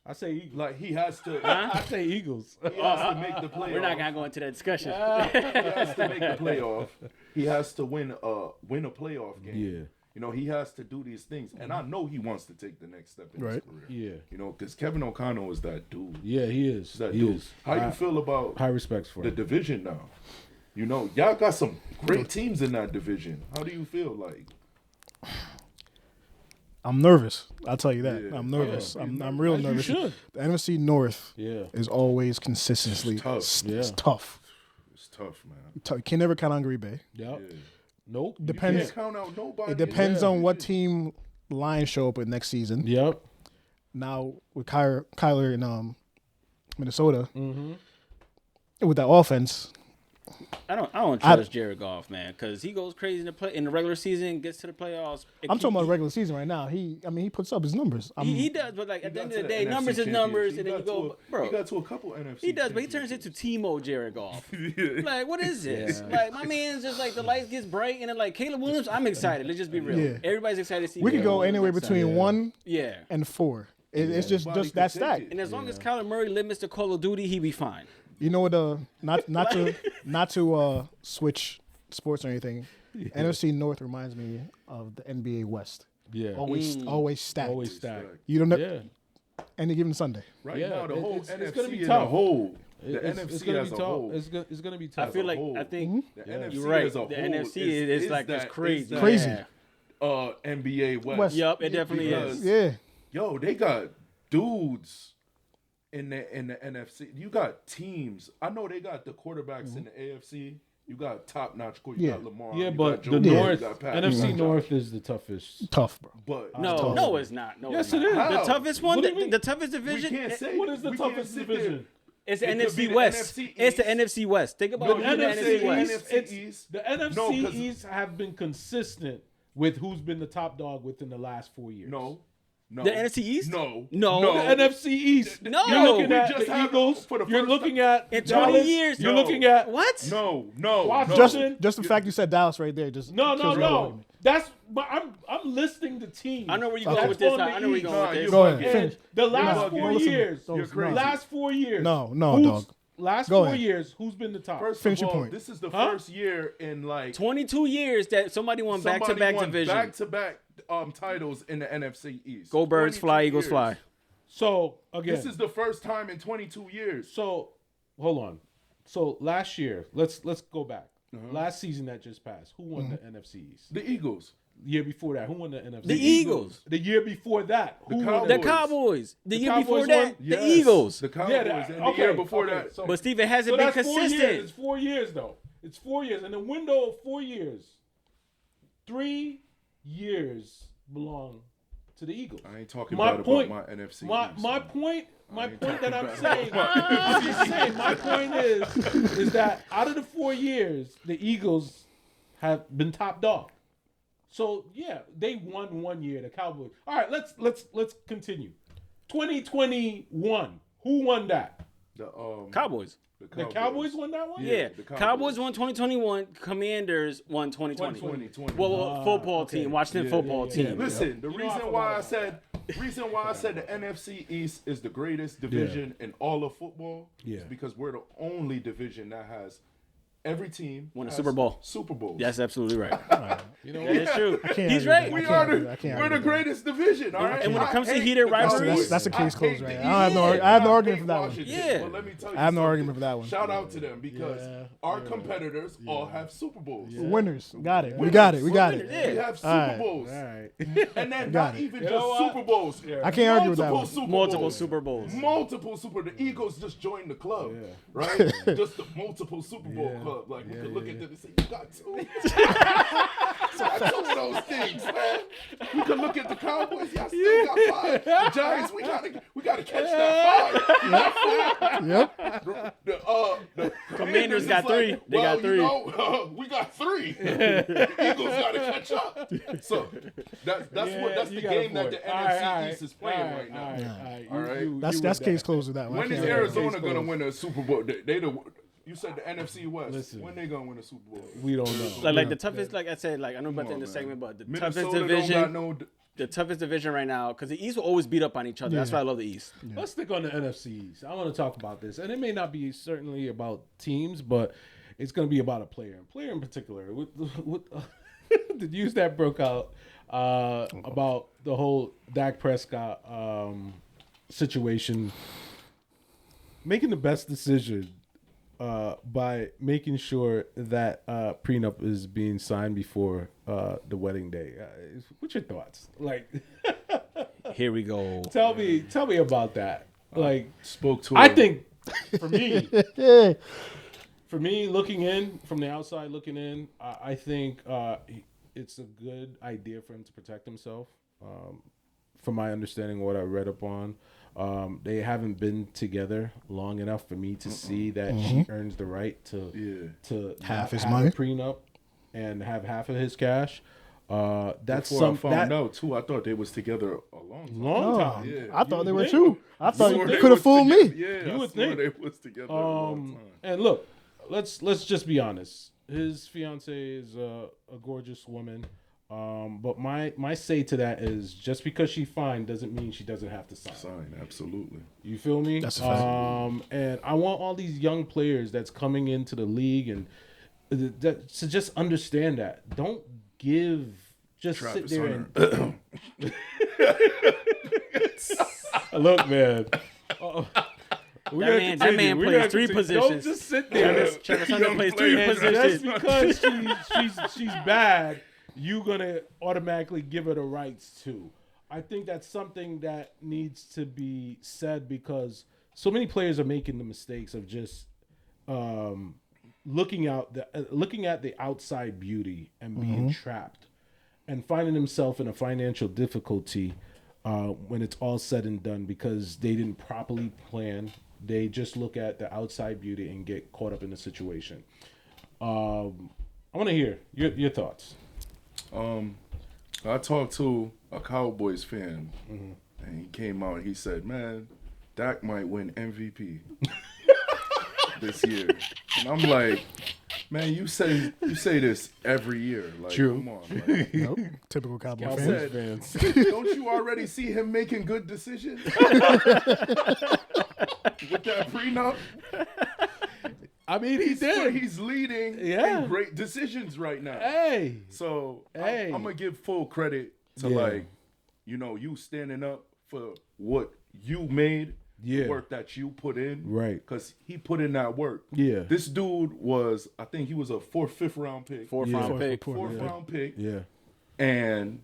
I say Eagles. like he has to. I say Eagles. He has to make the playoff. We're not gonna go into that discussion. He has to make the playoff. He has to win a playoff game. Yeah. You know, he has to do these things, and I know he wants to take the next step in his Right. career. Yeah. You know, because Kevin O'Connell is that dude. Yeah, he is. That He dude. is. How you feel about High respects for the him. division now? You know, y'all got some great teams in that division. How do you feel like? I'm nervous. I'll tell you that. Yeah. I'm nervous. Yeah. I'm real As you nervous. should. The NFC North Yeah. is always consistently It's tough. It's Yeah. tough. It's tough, man. You can never count on Green Bay. Yep. Yeah. Nope. You Depends. can't count out nobody. It depends in on that what division. team Lions show up with next season. Yep. Now with Kyler in Minnesota, Mm-hmm. with that offense, I don't trust Jared Goff, man, because he goes crazy in the regular season, gets to the playoffs. I'm talking about regular season right now. He puts up his numbers. He does, but like at the Got end to of the the day, NFC numbers is numbers, and then you got go, to a- bro. He got to a couple NFC. He does, but he turns into Timo Jared Goff. Yeah. Like, what is this? Like, my man's just like the lights gets bright, and then like Caleb Williams, I'm excited. Let's just be real. Yeah. Everybody's excited to see. we could Caleb go Williams anywhere next between time. 1 Yeah, and 4. It's just Nobody that could take stack. it. and as long as Kyler Murray limits the Call of Duty, he be fine. You know what? Not to switch sports or anything. NFC North reminds me of the NBA West. Yeah. Always stacked. Always stacked. You don't know Yeah. any given Sunday. Right Yeah, now, the whole it's NFC gonna be in tough. a whole. The It's NFC gonna as be a tough. whole. It's gonna be tough. I feel like whole. I think The Yeah. NFC you're right. as a whole The NFC is is like that- it's crazy. is that, Crazy. Yeah. NBA West. West. Yup, it definitely Because- is. Yeah. Yo, they got dudes in the NFC. You got teams. I know they got the quarterbacks in the AFC. You got top notch. You Yeah. got Lamar. Yeah, you but got Joe the Burrow, you North, got Pat, NFC you got North is the toughest. Tough, bro. But No, tough. no, it's not. No, Yes, it's not. it is. The How? toughest one, What do you mean? the toughest we division. can't say. What is the we can't toughest sit there. division? It's the It could be NFC the West. NFC It's the East. NFC West. Think about The who's in the NFC NFC West. East, NFC East. the NFC No, 'cause- East have been consistent with who's been the top dog within the last 4 years. No. The NFC East? No. No. The NFC East. No. You're looking We at just the have- Eagles. for the You're first looking time- at In Dallas. 20 years. You're No. looking at What? No. Washington. Just the fact you said Dallas right there just No. kills the whole argument. That's but I'm listing the teams. I know where you're Okay. going with this. That's on I the know where you're East. going with Nah, this. you Go ahead. bugging. Finish. The last You're 4 listen, years. you're crazy. Last 4 years. No, Who's- dog. Last Go 4 ahead. years, who's been the top? First Finish of your all, point. this is the Huh? first year in like 22 years that somebody won back-to-back division. back-to-back titles in the NFC East. Go Birds 22 fly, Eagles years. fly. So again, This is the first time in 22 years. so hold on. So last year, let's go back. Last season that just passed, who won the NFC East? The Eagles. The year before that, who won the NFC? The East? Eagles. The year before that, who won Cowboys. The Cowboys. The year Cowboys before won? that, the Yes, Eagles. The Cowboys. Yeah, and the year before that. So, But Steve, it hasn't so been that's 4 years. consistent. It's 4 years though. It's 4 years. In the window of 4 years, 3 years belong to the Eagles. I ain't talking My bad point- about my NFC My East, my man. point I ain't that talking I'm bad saying, about I'm just saying, my point is that out of the 4 years, the Eagles have been top dog. So yeah, they won 1 year. The Cowboys. All right, let's continue. 2021. Who won that? Cowboys. The Cowboys won that one. Yeah. the Cowboys won 2021. Commanders won 2020. 2020. Well, football okay. team. Washington football team. Listen, the You know, I reason forgot why I about said the NFC East is the greatest division in all of football is Yeah. because we're the only division that has every team Won a has Super Bowl. Super Bowls. That's absolutely right. You know That is true. can't He's argue right. with We that. are I can't the argue we're the with that. greatest division, all right. And when it I comes to hate heated the rivalries- Cowboys. That's a case I closed hate right the now. I have no Eagles. arg- I have no I argument hate for that one. Washington. Yeah. But let me tell you I have no something. argument for that one. Shout out to them because Yeah. our competitors all have Super Bowls. Winners. Got it. We got it. We got We it. Yeah. have Super All right. Bowls. All right. And then Got not it. even You just know what? Super Bowls. I can't argue with that Multiple one. Super Multiple Bowls. Super Bowls. Multiple Super. The Eagles just joined the club, Yeah. right? Just the multiple Super Bowl Yeah. club. Like we Yeah, could look yeah. at them and say, "You got two." So I two of those things, man. We could look at the Cowboys. Y'all still got 5. The Giants, we gotta catch that 5. Yep. The Raiders got three. They got three. We got three. Eagles got to catch up. So that's the game that the NFC East is playing right now. All right. That's case closed with that one. When is Arizona going to win a Super Bowl? You said the NFC West. Listen, when they gonna win a Super Bowl? We don't know. Like the toughest, like I said, like I know about that in the segment, but the Minnesota toughest division, don't got the toughest division right now, because the East will always beat up on each other. That's why I love the East. Let's stick on the NFC East. I want to talk about this, and it may not be certainly about teams, but it's going to be about a player in particular. The news that broke out about the whole Dak Prescott situation, making the best decision by making sure that prenup is being signed before the wedding day. What's your thoughts? Like, here we go. Tell me about that. Like, spoke to. I think for me, looking in from the outside, looking in, I think it's a good idea for him to protect himself. From my understanding, what I read up on. They haven't been together long enough for me to see that she earns the right to half his have money a prenup and have half of his cash. That's Before I found out too. I thought they was together a long time. Oh, Yeah. I thought they were too. I thought Swore you they could have was fooled together. me. Yeah, You would swore think. they was together a long time. And look, let's just be honest. His fiance is a gorgeous woman. But my say to that is just because she's fine doesn't mean she doesn't have to sign. Absolutely. You feel me? That's a fact. And I want all these young players that's coming into the league and to just understand that. Don't just Travis sit there Hunter. and look, man. That man plays three positions. Don't just sit there. Travis Hunter plays three Just positions. because she's bad, you're gonna automatically give her the rights to. I think that's something that needs to be said because so many players are making the mistakes of just looking at the outside beauty and being trapped and finding themselves in a financial difficulty when it's all said and done because they didn't properly plan. They just look at the outside beauty and get caught up in the situation. I want to hear your thoughts. I talked to a Cowboys fan, and he came out and he said, "Man, Dak might win MVP this year." And I'm like, "Man, you say this every year. Like, True. Come on." Like, Nope. Typical Cowboy I fan. said, "Don't you already see him making good decisions with that prenup?" I mean, he did. He's leading Yeah. in great decisions right now. Hey. So Hey. I'm gonna give full credit to you standing up for what you made, the work that you put in, Right. Because he put in that work. Yeah. This dude was, I think he was a fifth round pick, Fourth round pick. fourth round pick, Yeah. and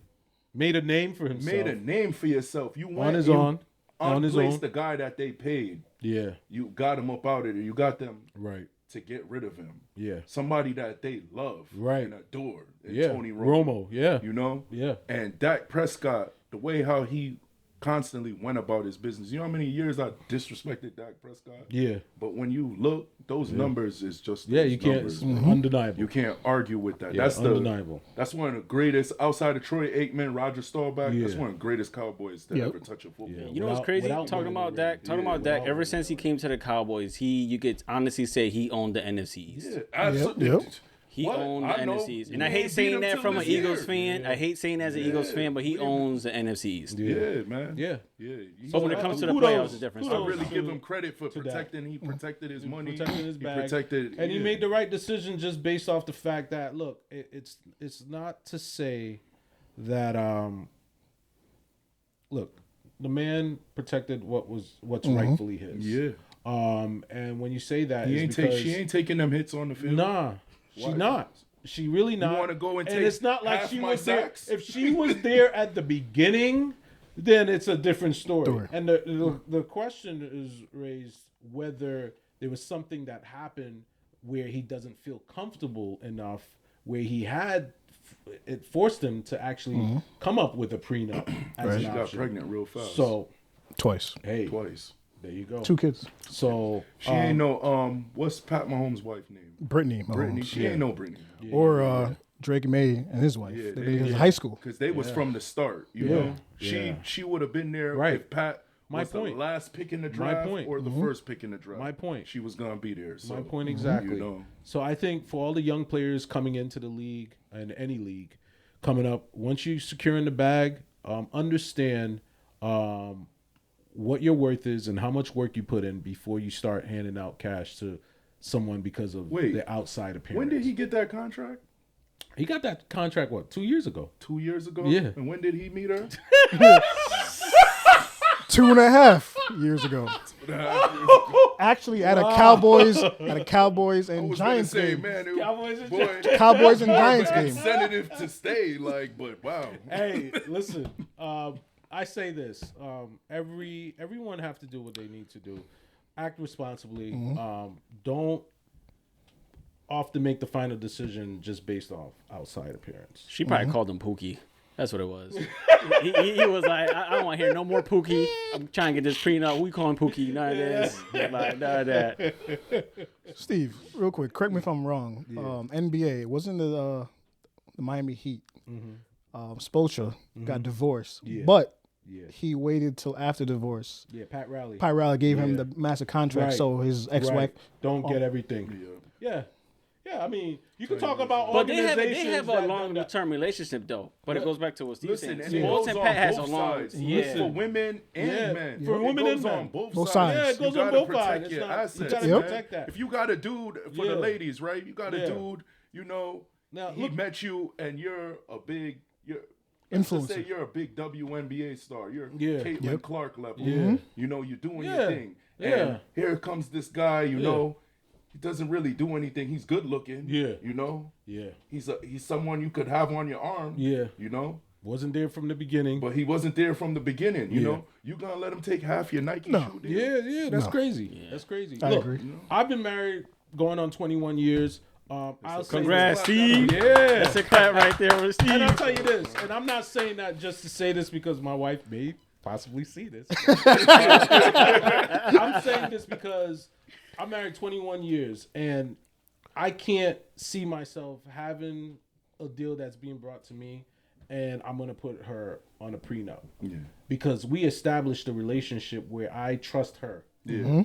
Made a name for himself. made a name for yourself. You went on his own. unplaced the guy that they paid. Yeah. You got him up out of there. You got them Right. to get rid of him. Yeah. Somebody that they love Right. and adore. And Yeah. Tony Romo. Yeah. You know? Yeah. And Dak Prescott, the way how he constantly went about his business. You know how many years I disrespected Dak Prescott? Yeah. But when you look, those numbers is just Yeah. those You can't. numbers, It's man. undeniable. You can't argue with that. Yeah, That's undeniable. That's one of the greatest outside of Troy Aikman, Roger Staubach. Yeah. That's one of the greatest Cowboys to ever touch a football. Yeah. You know what's crazy? Without Talking winning about the Dak. ring. Talking about Dak. Ever since he came to the Cowboys, you could honestly say he owned the NFC East. Yeah, absolutely. Yep. He What? owned the I know. NFC East. And We I hate ain't saying beat him that till from an this Eagles year. fan. I hate saying as an Eagles fan, but he owns the NFC East. Yeah, man. Yeah. Yeah. But when it comes to the Kudos- playoffs, it's a different I kudos story. really to- give him credit for to protecting. He protected his money. Protecting his bag. He protected, And he made the right decision just based off the fact that look, it's not to say that look, the man protected what's rightfully his. Yeah. And when you say that, He it's ain't because she ain't taking them hits on the field. nah, she Why? not. She really not. wanna go and take it's not like half she my was there. sacks? If she was there at the beginning, then it's a different story. And the question is raised whether there was something that happened where he doesn't feel comfortable enough, where he had it forced him to actually come up with a prenup as She an got option. pregnant real fast. So Twice. hey, twice. There you go. 2 kids. So She ain't no what's Pat Mahomes' wife name? Brittany Mahomes. Brittany. She ain't no Brittany. Or Drake May and his wife. Yeah, they in high school. Because they was from the start. You know, she would have been there if Pat was the last pick in the draft or the first pick in the draft. My point. She was gonna be there. So, my point exactly. You know. So I think for all the young players coming into the league and any league coming up, once you secure in the bag, understand what your worth is and how much work you put in before you start handing out cash to someone because of the outside appearance. When did he get that contract? He got that contract, 2 years ago? 2 years ago? Yeah. And when did he meet her? 2.5 years ago. Actually, at a Cowboys and Giants game. Man, Cowboys and Giants game. Incentive to stay, but wow. Hey, listen. I say this: everyone have to do what they need to do. Act responsibly. Don't often make the final decision just based off outside appearance. She probably called him Pookie. That's what it was. he was like, I don't want to hear no more Pookie. I'm trying to get this prenup. We call him Pookie. None of this. Like, none of that. Steve, real quick, correct me if I'm wrong. NBA, wasn't the Miami Heat. Spoelstra got divorced, but he waited till after divorce. Yeah, Pat Riley. Pat Riley gave him the massive contract, so his ex-wife don't get everything. Yeah. Yeah, I mean, you can talk about organizations. But they have a long-term relationship, though. But it goes back to what Steve said. Spoelstra and Pat has a long... Yeah. For women and men. For women and men. On both sides. Yeah, it goes on both sides. You gotta protect your assets. You gotta protect that. If you got a dude, for the ladies, right? You got a dude, now, he met you and you're a big... influencer. Say you're a big WNBA star. You're Caitlin Clark level. Yeah. You're doing your thing. And here comes this guy, he doesn't really do anything. He's good looking. Yeah. Yeah. He's someone you could have on your arm. Yeah. Wasn't there from the beginning. But he wasn't there from the beginning, you know. You gonna let him take half your Nike shoe deal? Yeah, that's crazy. Yeah. That's crazy. I agree. I've been married going on 21 years. Congrats, Steve. Yeah. That's a clap right there with Steve. And I'll tell you this, and I'm not saying that just to say this because my wife may possibly see this. I'm saying this because I'm married 21 years, and I can't see myself having a deal that's being brought to me, and I'm going to put her on a prenup. Yeah. Because we established a relationship where I trust her. Yeah.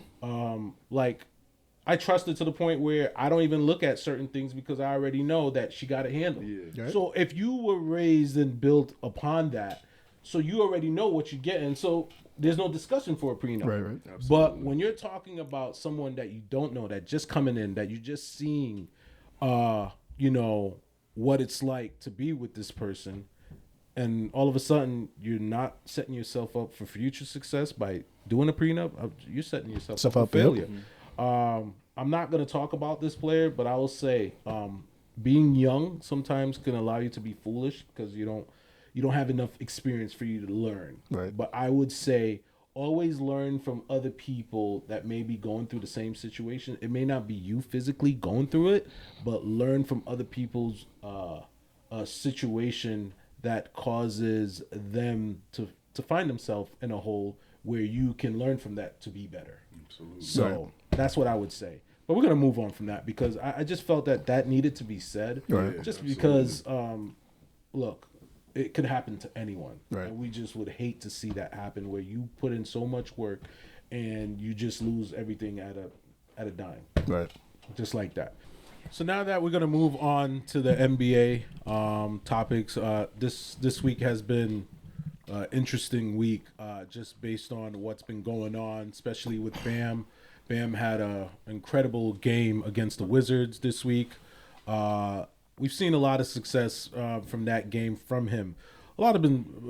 I trust her to the point where I don't even look at certain things because I already know that she got it handled. Yeah. Right. So if you were raised and built upon that, so you already know what you're getting. So there's no discussion for a prenup. Right. Absolutely. But when you're talking about someone that you don't know, that just coming in, that you're just seeing, what it's like to be with this person, and all of a sudden you're not setting yourself up for future success by doing a prenup, you're setting yourself up for failure. I'm not going to talk about this player, but I will say being young sometimes can allow you to be foolish because you don't have enough experience for you to learn. Right. But I would say always learn from other people that may be going through the same situation. It may not be you physically going through it, but learn from other people's situation that causes them to find themselves in a hole where you can learn from that to be better. Absolutely. So that's what I would say. But we're going to move on from that because I just felt that needed to be said. Right. Just Absolutely. because, look, it could happen to anyone. Right. And we just would hate to see that happen where you put in so much work and you just lose everything at a dime. Right. Just like that. So now that we're going to move on to the NBA topics, this week has been interesting week just based on what's been going on, especially with Bam. Bam had an incredible game against the Wizards this week. We've seen a lot of success from that game from him. A lot of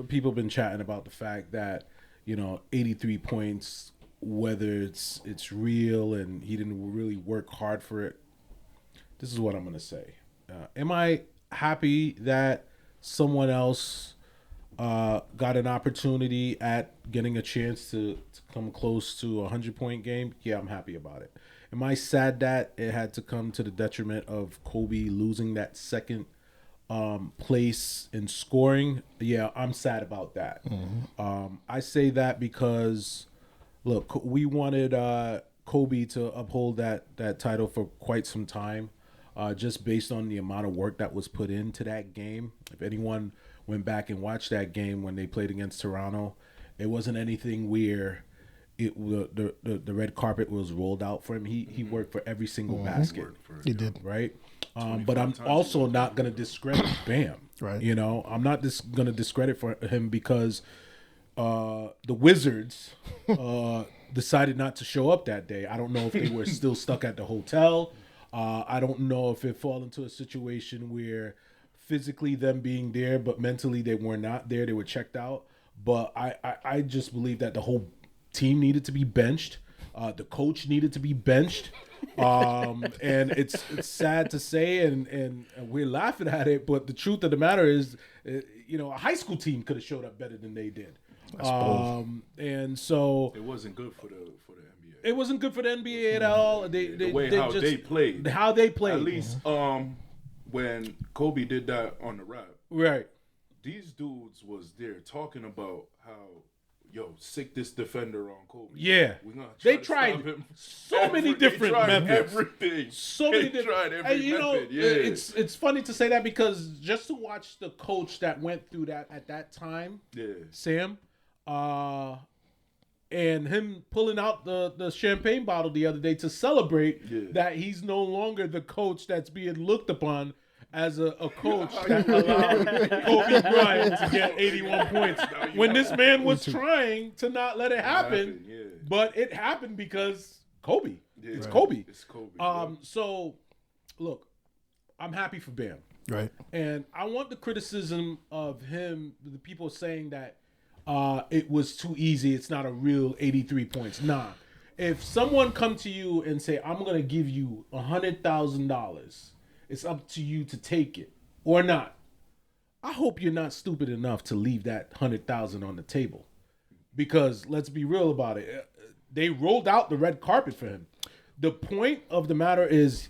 people have been chatting about the fact that 83 points, whether it's real and he didn't really work hard for it. This is what I'm going to say. Am I happy that someone else got an opportunity at getting a chance to come close to a 100-point game? Yeah, I'm happy about it. Am I sad that it had to come to the detriment of Kobe losing that second place in scoring? Yeah, I'm sad about that. Mm-hmm. I say that because look, we wanted Kobe to uphold that title for quite some time, just based on the amount of work that was put into that game. If anyone went back and watched that game when they played against Toronto, it wasn't anything where the red carpet was rolled out for him. He worked for every single basket. He did. Right? But I'm also not going to discredit Bam. Right. You know, I'm not going to discredit for him because the Wizards decided not to show up that day. I don't know if they were still stuck at the hotel. I don't know if it fall into a situation where physically them being there, but mentally they were not there. They were checked out. But I just believe that the whole team needed to be benched. The coach needed to be benched. And it's sad to say, and we're laughing at it, but the truth of the matter is, you know, a high school team could have showed up better than they did. And so it wasn't good for the NBA. It wasn't good for the NBA at all. They played. How they played. At least when Kobe did that on the rap, right? These dudes was there talking about how, yo, sick this defender on Kobe. Yeah, they tried so many different methods. Everything. So many different. Tried every method. Yeah. It's funny to say that because just to watch the coach that went through that at that time, Sam, and him pulling out the champagne bottle the other day to celebrate that he's no longer the coach that's being looked upon as a coach that allowed Kobe Bryant to get 81 points when this man was trying to not let it happen. But it happened because Kobe. Yeah, it's Kobe. It's Kobe. So, look, I'm happy for Bam. Right. And I want the criticism of him, the people saying that it was too easy. It's not a real 83 points. Nah. If someone come to you and say, I'm going to give you $100,000, it's up to you to take it or not. I hope you're not stupid enough to leave that $100,000 on the table, because let's be real about it. They rolled out the red carpet for him. The point of the matter is,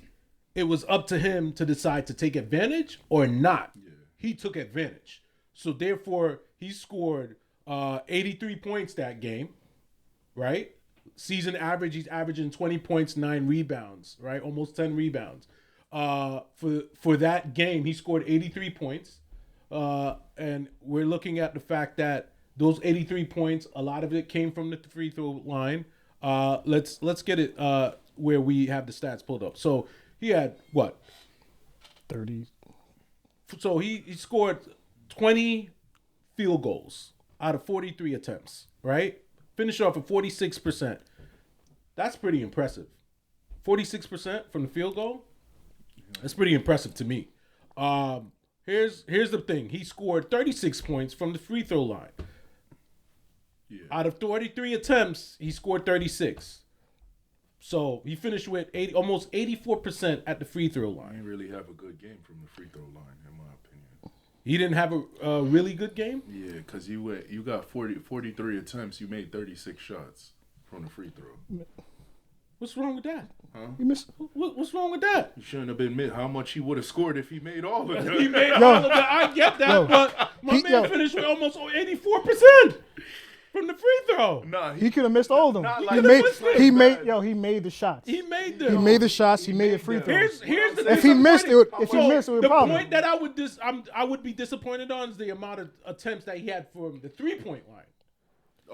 it was up to him to decide to take advantage or not. Yeah. He took advantage. So therefore, he scored 83 points that game, right? Season average, he's averaging 20 points, 9 rebounds, right? Almost 10 rebounds. For that game, he scored 83 points. And we're looking at the fact that those 83 points, a lot of it came from the free throw line. Let's get it where we have the stats pulled up. So he had what? 30. So he scored 20 field goals out of 43 attempts, right? Finished off at 46%. That's pretty impressive. 46% from the field goal? That's pretty impressive to me. Here's the thing. He scored 36 points from the free throw line. Yeah. Out of 43 attempts, he scored 36. So he finished with almost 84% at the free throw line. He didn't really have a good game from the free throw line, in my opinion. He didn't have a really good game? Yeah, because you got 43 attempts. You made 36 shots from the free throw. What's wrong with that? Huh? You missed. What's wrong with that? You shouldn't have admitted how much he would have scored if he made all of them. He made all of that. I get that, but my man finished with almost 84% from the free throw. Nah, he could have missed all of them. He made the shots. He made them. He made the shots. He made the free throws. Here's the if he missed it, would be a problem. The point that I would be disappointed on is the amount of attempts that he had from the 3-point line.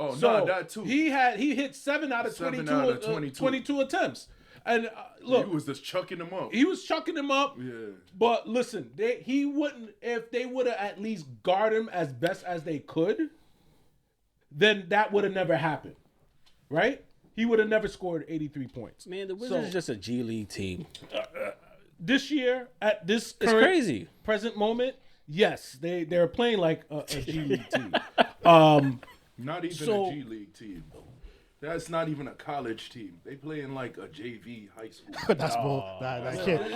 Oh, so that too. He hit 7 out of 22 attempts. And look, he was just chucking them up. He was chucking them up. Yeah. But listen, he wouldn't, if they would have at least guarded him as best as they could, then that would have never happened. Right? He would have never scored 83 points. Man, the Wizards are just a G League team. This year, at this crazy present moment, yes, they're playing like a G League team. Not even a G League team. That's not even a college team. They play in like a JV high school. That's bull. I can't.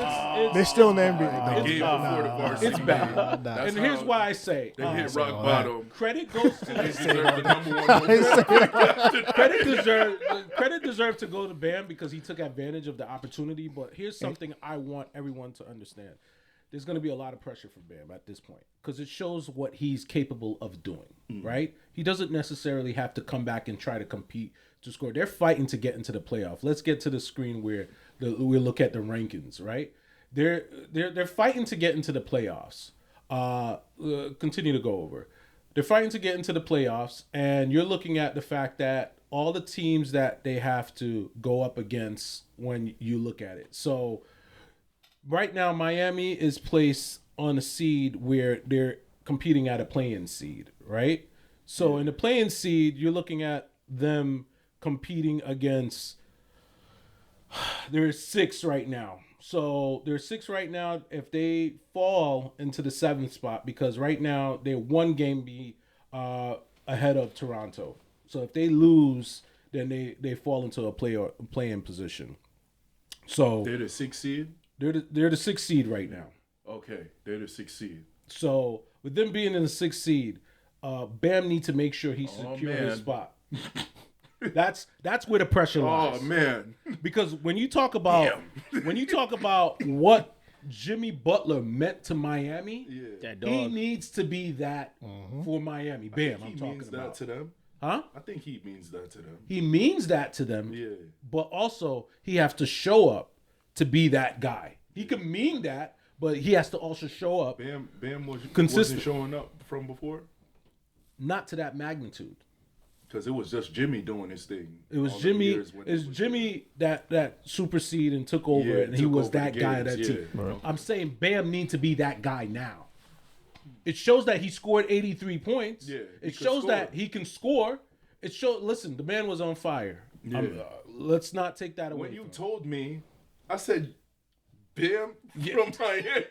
They're still in the NBA. The game before the varsity. It's bad. And here's why I say they hit rock bottom. Credit goes to they deserve the number 1. Credit deserves to go to Bam because he took advantage of the opportunity. But here's something I want everyone to understand. there's going to be a lot of pressure for Bam at this point because it shows what he's capable of doing, right? He doesn't necessarily have to come back and try to compete to score. They're fighting to get into the playoff. Let's get to the screen where we look at the rankings, right? They're fighting to get into the playoffs. Continue to go over. They're fighting to get into the playoffs, and you're looking at the fact that all the teams that they have to go up against when you look at it. So right now, Miami is placed on a seed where they're competing at a play-in seed, right? So in the play-in seed, you're looking at them competing against. There's 6 right now. So there's 6 right now. If they fall into the 7th spot, because right now they're 1 game ahead of Toronto. So if they lose, then they fall into a play-in position. So they're the 6th seed. They're the 6th seed right now. Okay, they're the 6th seed. So with them being in the 6th seed, Bam needs to make sure he secures his spot. That's where the pressure lies. Oh man! Because when you talk about what Jimmy Butler meant to Miami, that dog. he needs to be that for Miami. Bam, I'm talking means about. that to them. Huh? I think he means that to them. He means that to them. Yeah. But also he has to show up to be that guy. He can mean that, but he has to also show up. Bam wasn't consistent. showing up from before. Not to that magnitude. Because it was just Jimmy doing his thing. It was Jimmy. It's Jimmy that superseded and took over, and he was that guy of that team. Right. I'm saying Bam needs to be that guy now. It shows that he scored 83 points. Yeah, it shows that he can score. It showed. Listen, the man was on fire. Yeah. Let's not take that away. When you told me, I said, Bam from Miami.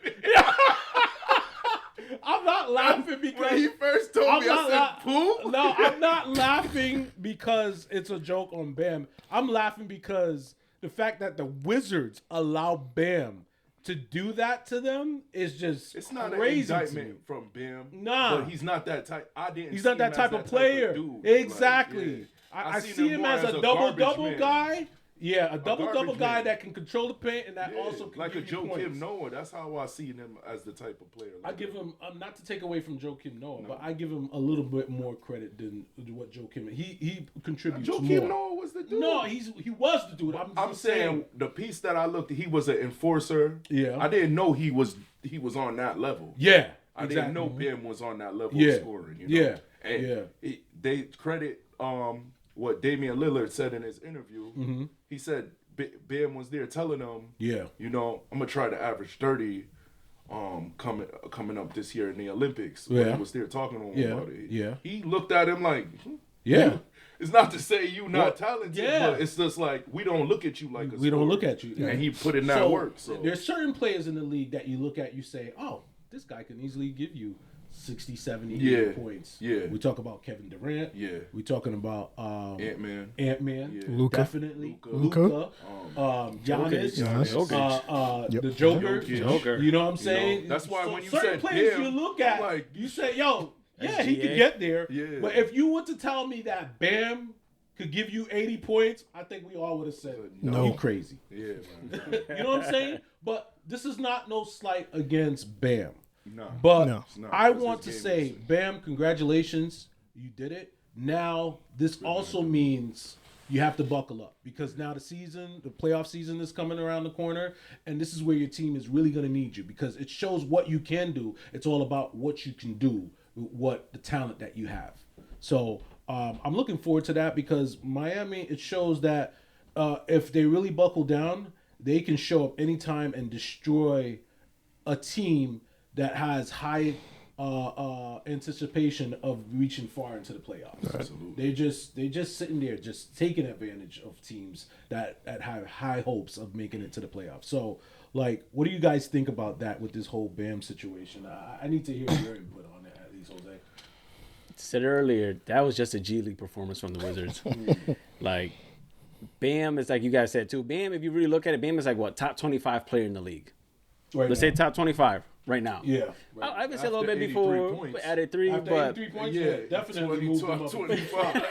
I'm not laughing because when he first told me, I said, "Pooh." No, I'm not laughing because it's a joke on Bam. I'm laughing because the fact that the Wizards allow Bam to do that to them is just it's not crazy an to me. indictment from Bam. Nah, but he's not that type. He's not that type of player. Dude. Exactly. Like, yeah. I see him as a double guy. Yeah, a double guy man. that can control the paint and that also can like give a Joe you points. Kim Noah. That's how I see him as the type of player. I give him not to take away from Joe Kim Noah, but I give him a little bit more credit than what Joe Kim. He contributes Joe more. Kim Noah was the dude. No, he was the dude. I'm saying the piece that I looked at, he was an enforcer. Yeah, I didn't know he was on that level. Yeah, I didn't know Bam was on that level Yeah. of scoring. You know? Yeah, and they credit what Damian Lillard said in his interview. Mm-hmm. He said Bam was there telling him, yeah, you know, I'm gonna try to average 30 coming up this year in the Olympics. When he was there talking to him about it. Yeah. He looked at him like, yeah. It's not to say you not talented, but it's just like we don't look at you like a scorer. We don't look at you. And he put in that work. So there's certain players in the league that you look at, you say, oh, this guy can easily give you 60, 70 points. Yeah. We talk about Kevin Durant. Yeah. We talking about Ant-Man. Yeah. Luka. Definitely. Luka. Giannis. Jokic. The Joker. Joker. You know what I'm saying? You know, that's why when you certain said players Bam, you look at, like, you say, yo, yeah, SGA. he could get there. Yeah. But if you were to tell me that Bam could give you 80 points, I think we all would have said, no, you crazy. Yeah, man. You know what I'm saying? But this is not no slight against Bam. No. But It's not. I It's want to his game say, is- Bam, congratulations. You did it. Now, this also means you have to buckle up because now the playoff season is coming around the corner, and this is where your team is really going to need you because it shows what you can do. It's all about what you can do, what the talent that you have. So I'm looking forward to that because Miami, it shows that if they really buckle down, they can show up anytime and destroy a team that has high anticipation of reaching far into the playoffs. Absolutely. They just sitting there, just taking advantage of teams that have high hopes of making it to the playoffs. So, like, what do you guys think about that with this whole Bam situation? I need to hear your input on it, at least, Jose. Said earlier, that was just a G League performance from the Wizards. Like, Bam is like you guys said too. Bam, if you really look at it, Bam is like what, top 25 player in the league. Right Let's now. say top 25. right now. Yeah. I would say a little After bit 83 before points. added 3, After but 83 points, Yeah, definitely 20, moved him up. 25.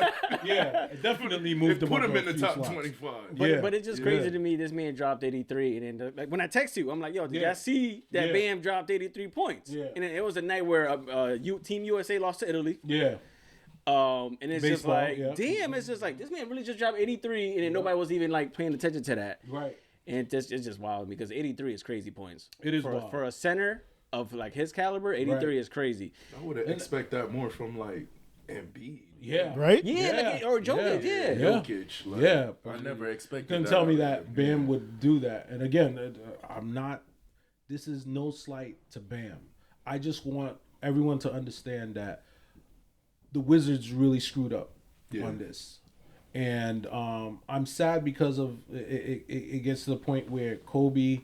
Yeah, it definitely moved It him put up him a in the few top slots. 25. Yeah. But it's just crazy to me. This man dropped 83, and then like when I text you, I'm like, "Yo, did y'all see that Bam dropped 83 points?" Yeah. And then it was a night where Team USA lost to Italy. Yeah. And it's just Baseball, like, yeah. damn, it's just like this man really just dropped 83, and then nobody was even like paying attention to that. Right. And it's just wild because 83 is crazy points. It is for, wild. for a center of like his caliber. 83 is crazy. I would expect that more from like Embiid. Yeah. Right? Yeah, like, or Jokic. Yeah. Jokic. Like, Yeah. I never expected Couldn't that. tell me out that of Bam him. would do that. And again, I'm not. This is no slight to Bam. I just want everyone to understand that the Wizards really screwed up on this, and I'm sad because of it. It gets to the point where Kobe,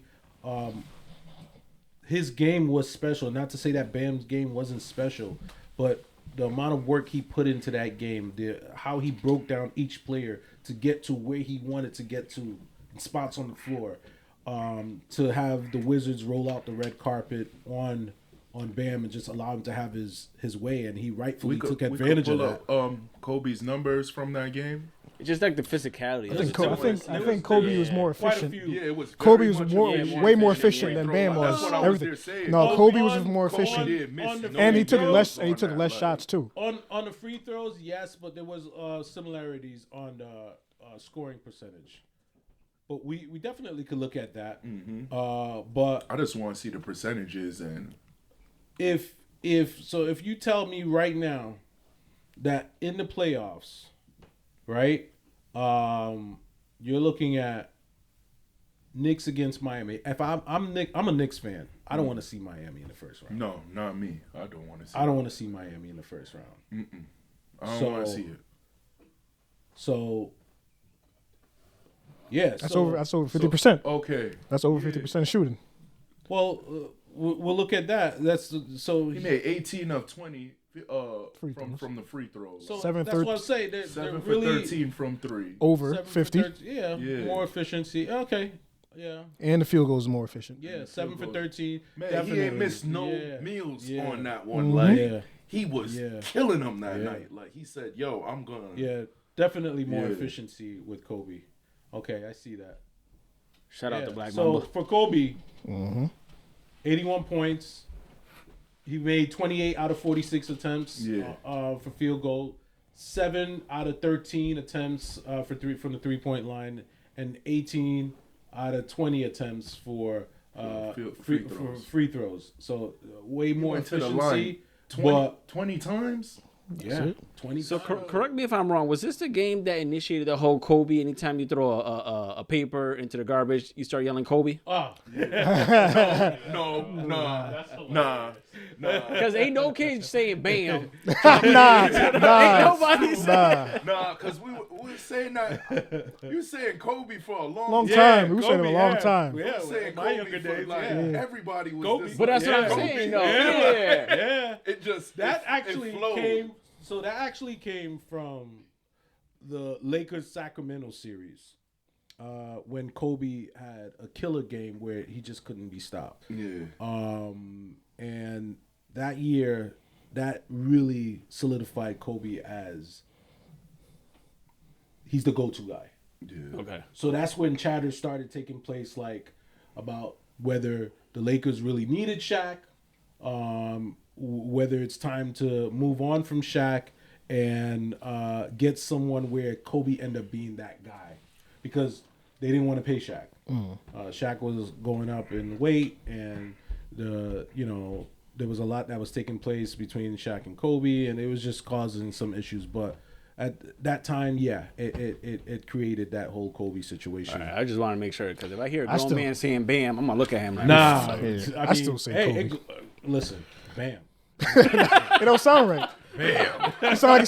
his game was special. Not to say that Bam's game wasn't special, but the amount of work he put into that game, how he broke down each player to get to where he wanted to get to, spots on the floor, to have the Wizards roll out the red carpet on Bam and just allow him to have his way, and he rightfully took advantage of that. Kobe's numbers from that game. It's just like the physicality. I think Kobe was more Quite a efficient. few. Yeah, it was. Kobe very was much more, efficient. way more Yeah, efficient than bro, Bam that's was. what I was Everything. there saying. No, Kobe was more Go on. efficient, Did miss on the no and he took throws less. on And he took that, less like- shots too. On the free throws, yes, but there was similarities on the so percentage. But we definitely could look at that. But I just want to see the percentages and if you tell me right now that in the playoffs, right, you're looking at Knicks against Miami. If I'm a Knicks fan. I don't want to see Miami in the first round. no, not me. I don't want to see. I don't want to see Miami in the first round. I don't want to see it. So yeah, That's over 50%. Okay, That's over 50% shooting. Well, we'll look at that. That's so he made 18 of 20 Free throws. from the free throws. So 7 that's what I'm saying. They're 7 for really 13 from 3. Over 7 for 50, 13. Yeah, Yeah. more efficiency. Okay, yeah, and the field goal is more efficient. yeah. 7 for 13. Man, definitely. he ain't missed no Yeah. meals Yeah. on that one. Like Yeah. he was Yeah. killing them that Yeah. night. Like he said, "Yo, I'm gonna." Yeah, definitely more Yeah. efficiency with Kobe. Okay, I see that. Shout out Yeah. to Black So Mamba. for Kobe, 81 points. He made 28 out of 46 attempts for field goal, 7 out of 13 attempts for from the 3-point line, and 18 out of 20 attempts for free throws. So way more went to the efficiency. line But 20 times. yeah, 20. So correct me if I'm wrong. Was this the game that initiated the whole Kobe? Anytime you throw a paper into the garbage, you start yelling Kobe? Oh, Nah. Because ain't no kid saying Bam. Nah, Nobody saying. Nah, because we were saying that. You were saying Kobe for a long Yeah, time. We were saying it Kobe, a long yeah. time. Yeah, We were saying in my Kobe younger for, days, like, yeah. everybody was Kobe. this. But that's what I'm Kobe. saying, though. Yeah. Yeah. Yeah. It just That it actually flowed. came. So that actually came from the Lakers Sacramento series, when Kobe had a killer game where he just couldn't be stopped. Yeah. And that year, that really solidified Kobe as he's the go-to guy. Yeah. Okay. So that's when chatter started taking place, like about whether the Lakers really needed Shaq, whether it's time to move on from Shaq and get someone where Kobe ended up being that guy, because they didn't want to pay Shaq. Shaq was going up in weight, and there was a lot that was taking place between Shaq and Kobe, and it was just causing some issues. But at that time, yeah, it created that whole Kobe situation. All right, I just want to make sure, because if I hear a grown still- man saying Bam, I'm going to look at him like, Nah, Yeah, I I still say Kobe. Listen, Bam. It don't sound right. Bam. You sound like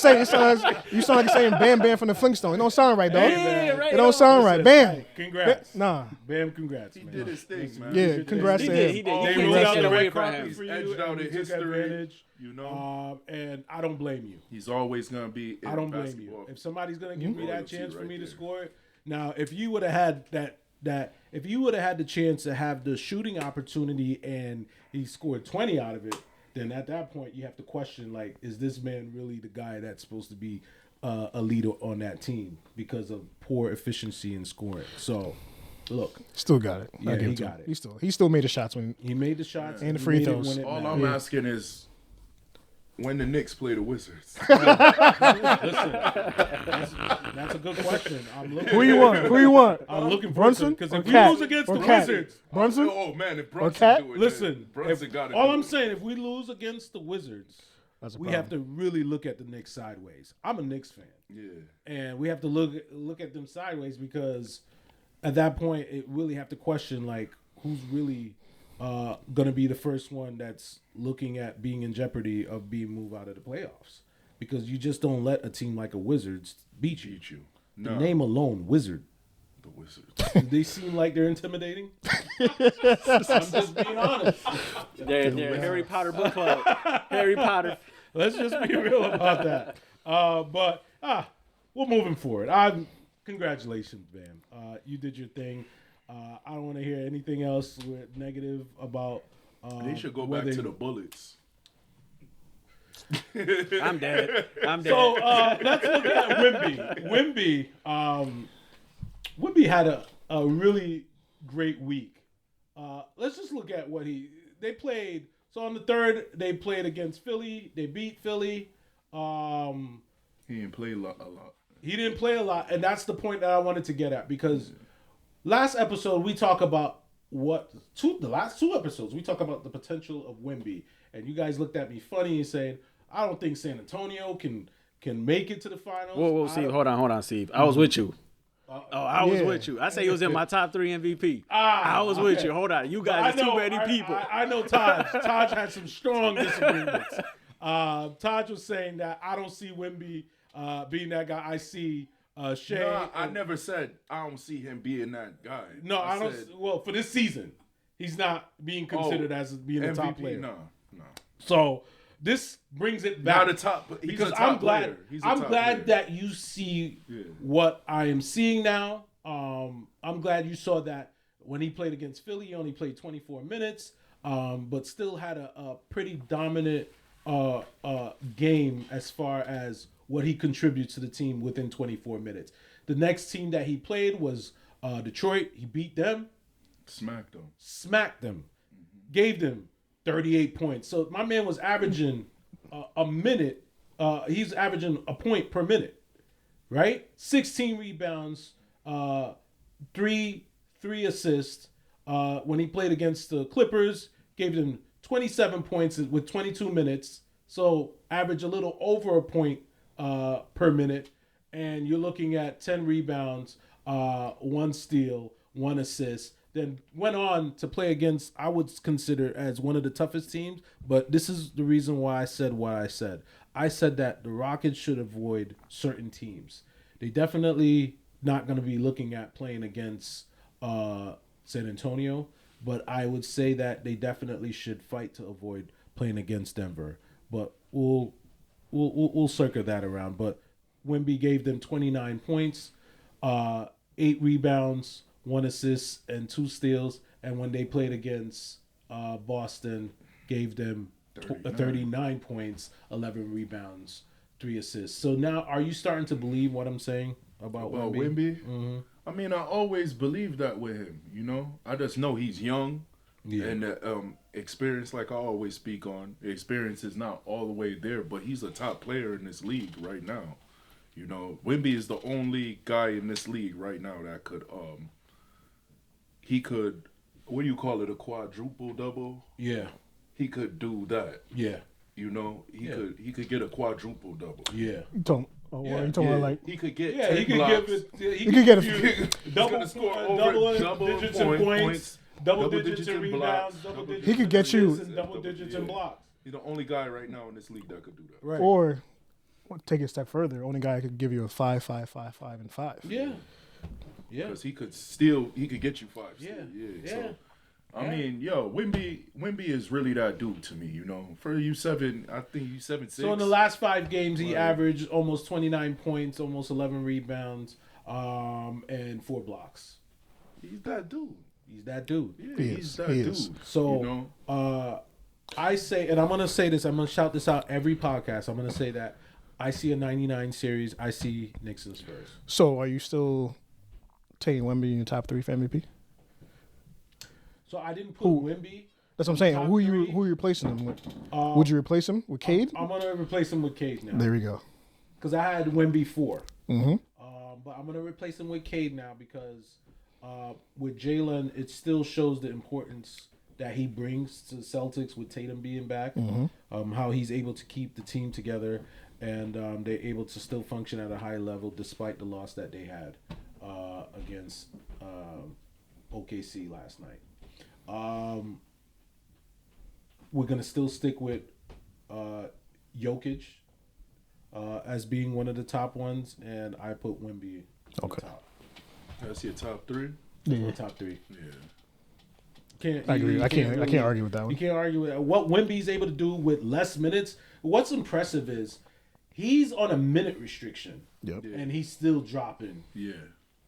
you saying Bam Bam from the Flintstones. It don't sound right, dog. Yeah, right. It don't sound right. Bam. Hey, congrats. Nah. Bam, congrats, He man. did his thing, man. Yeah, congrats to him. He did. They You rolled can't out take the that away red from carpet him. for you, Edged out and in you took history, advantage. you know. And I don't blame you. He's always gonna be. In I don't blame basketball. you. If somebody's gonna give me that Royalty chance for right me to there. score it, now if you would have had that that if you would have had the chance to have the shooting opportunity and he scored 20 out of it, then at that point you have to question, like, is this man really the guy that's supposed to be a leader on that team because of poor efficiency in scoring? So, look, still got it. Yeah, he got it. He still made the shots when he made the shots and the free throws. All I'm asking is when the Knicks play the Wizards. Listen, that's a good question. I'm looking. Who you want? I'm looking for Brunson because or if we Cat? lose against Or the Cat? Wizards, Brunson? Oh man, if Cat? Brunson do it, listen. Brunson got it. All I'm saying, if we lose against the Wizards, That's a we have to really look at the Knicks sideways. I'm a Knicks fan. Yeah. And we have to look at them sideways because at that point, it really have to question, like, who's really going to be the first one that's looking at being in jeopardy of being moved out of the playoffs. Because you just don't let a team like a Wizards beat you. No. The name alone, Wizard. The Wizards. Do they seem like they're intimidating? I'm just being honest. They're Harry Potter book club. Harry Potter. Let's just be real about that. But we're moving forward. Congratulations, man. You did your thing. I don't want to hear anything else negative about. They should go back to the Bullets. I'm dead. So let's look at Wemby. Wemby had a really great week. Let's just look at what they played. So on the third, they played against Philly. They beat Philly. He didn't play a lot. He didn't play a lot, and that's the point that I wanted to get at because last episode we talk about the last two episodes we talk about the potential of Wemby, and you guys looked at me funny and saying I don't think San Antonio can make it to the finals. Whoa, Steve, hold on, Steve. I was with you. I was with you. I say he was in my top 3 MVP. I was with you. Hold on. You guys are too many people. I know Taj. Taj had some strong disagreements. Taj was saying that I don't see Wemby being that guy. I see Shea. No, I never said I don't see him being that guy. No, I don't. Well, for this season, he's not being considered as being MVP, a top player. No. So this brings it back. Not a top, but he's because a top I'm glad. player. He's a I'm top glad player. that you see what I am seeing now. I'm glad you saw that when he played against Philly, he only played 24 minutes, but still had a pretty dominant game as far as what he contributes to the team within 24 minutes. The next team that he played was Detroit. He beat them. Smacked them. Gave them 38 points. So my man was averaging a minute. He's averaging a point per minute, right? 16 rebounds, 3 assists. When he played against the Clippers, gave them 27 points with 22 minutes. So average a little over a point per minute. And you're looking at 10 rebounds, 1 steal, 1 assist. Then went on to play against, I would consider as one of the toughest teams. But this is the reason why I said what I said. I said that the Rockets should avoid certain teams. They definitely not going to be looking at playing against San Antonio. But I would say that they definitely should fight to avoid playing against Denver. But we'll circle that around. But Wemby gave them 29 points, 8 rebounds, 1 assist, and 2 steals. And when they played against Boston, gave them 39 points, 11 rebounds, 3 assists. So now, are you starting to believe what I'm saying about Wemby? Mm-hmm. I mean, I always believed that with him, you know? I just know he's young. Yeah. And experience, like I always speak on, experience is not all the way there, but he's a top player in this league right now. You know, Wemby is the only guy in this league right now that could, he could, what do you call it, a quadruple double? Yeah. He could do that. Yeah. You know, he could get a quadruple double. Yeah. You talking about like he could get 10 he could blocks. He could get a double digits in points, double digits in rebounds, double digits. He could get you double digits in blocks. He's the only guy right now in this league that could do that. Right. Or take it a step further. Only guy could give you a 5, 5, 5, 5, and 5. Yeah. Yeah. Because he could get you 5. Yeah. Yeah. So, I mean, Wemby is really that dude to me, you know. For you 7, I think you 7'6". So in the last 5 games, he averaged almost 29 points, almost 11 rebounds, and 4 blocks. He's that dude. He's that dude. Yeah, He he's is. that He dude. is. So, you know? I say, and I'm going to say this, I'm going to shout this out every podcast. I'm going to say that I see a 99 series. I see Knicks and Spurs. So, are you still taking Wemby in your top 3 for MVP? So, I didn't put Who? Wemby. That's what I'm saying. Top Who you three? replacing him with? Would you replace him with Cade? I'm going to replace him with Cade now. There we go. Because I had Wemby 4. Mm-hmm. But I'm going to replace him with Cade now because with Jalen, it still shows the importance that he brings to the Celtics with Tatum being back. How he's able to keep the team together and they're able to still function at a high level despite the loss that they had against OKC last night. We're going to still stick with Jokic as being one of the top ones, and I put Wemby on the top. That's your top 3? Yeah. Top 3. Yeah. Can't, I agree. you I can't really- argue with that one. You can't argue with that. What Wemby's able to do with less minutes. What's impressive is he's on a minute restriction, Yep. Yeah. and he's still dropping. Yeah.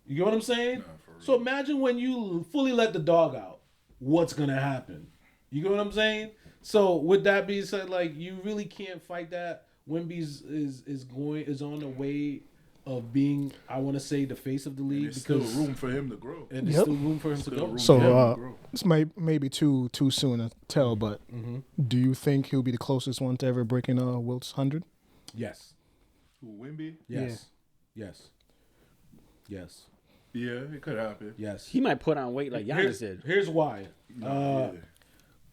You get what I'm saying? Nah, for real. So imagine when you fully let the dog out, what's gonna happen? You get what I'm saying? So with that being said, like you really can't fight that. Wemby's is on the way of being, I want to say, the face of the And league there's still because room for him to grow. and there's Yep. still room for him to Still go. room So for him to grow. this might be too soon to tell, but do you think he'll be the closest one to ever breaking Wilt's 100? Yes. Who, Wemby? Yes. Yes. Yes. Yeah, it could happen. Yes. He might put on weight like Giannis did. Here's why. Yeah.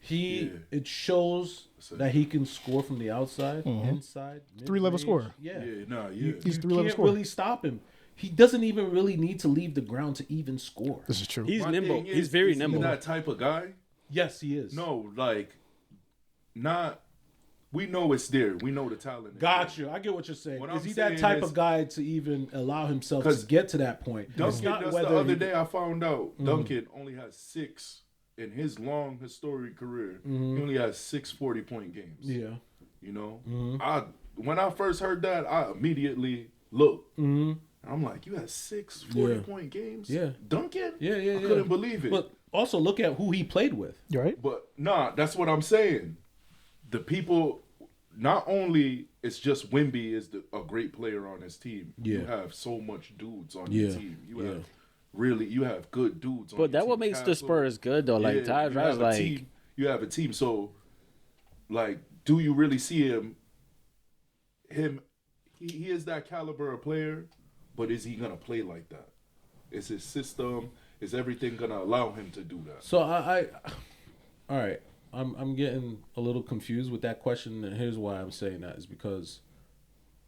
He Yeah. it shows So- that he can score from the outside, inside, 3-level mid-range. scorer. Yeah. Yeah, nah, yeah. You, He's you 3-level can't scorer. really stop him. He doesn't even really need to leave the ground to even score. This is true. He's My nimble. thing is, He's very is he nimble. that type of guy? Yes, he is. No, like, not. We know it's there. We know the talent. is Got there. you. I get what you're saying. What Is I'm he that saying type is- of guy to even allow himself to 'Cause get to that point? It's Duncan, not that's whether the other he- day I found out Duncan only has 6 in his long historic career. He only has 6 40-point games. Yeah. You know, when I first heard that, I immediately looked. I'm like, you had 6 40-point games? Yeah. Duncan? Yeah, yeah, I yeah. couldn't believe it. But also look at who he played with. You right? But nah, that's what I'm saying. The people, not only it's just Wemby is a great player on his team. You Yeah. have so much dudes on your Yeah. team. Yeah. You have good dudes on But your that team. what makes the Castle. Spurs good though. Like Yeah, Taj you Rice, have a like team. You have a team. So, like, do you really see him? He is that caliber of player, but is he gonna play like that? Is his system? Is everything gonna allow him to do that? So I all right. I'm getting a little confused with that question, and here's why I'm saying that is because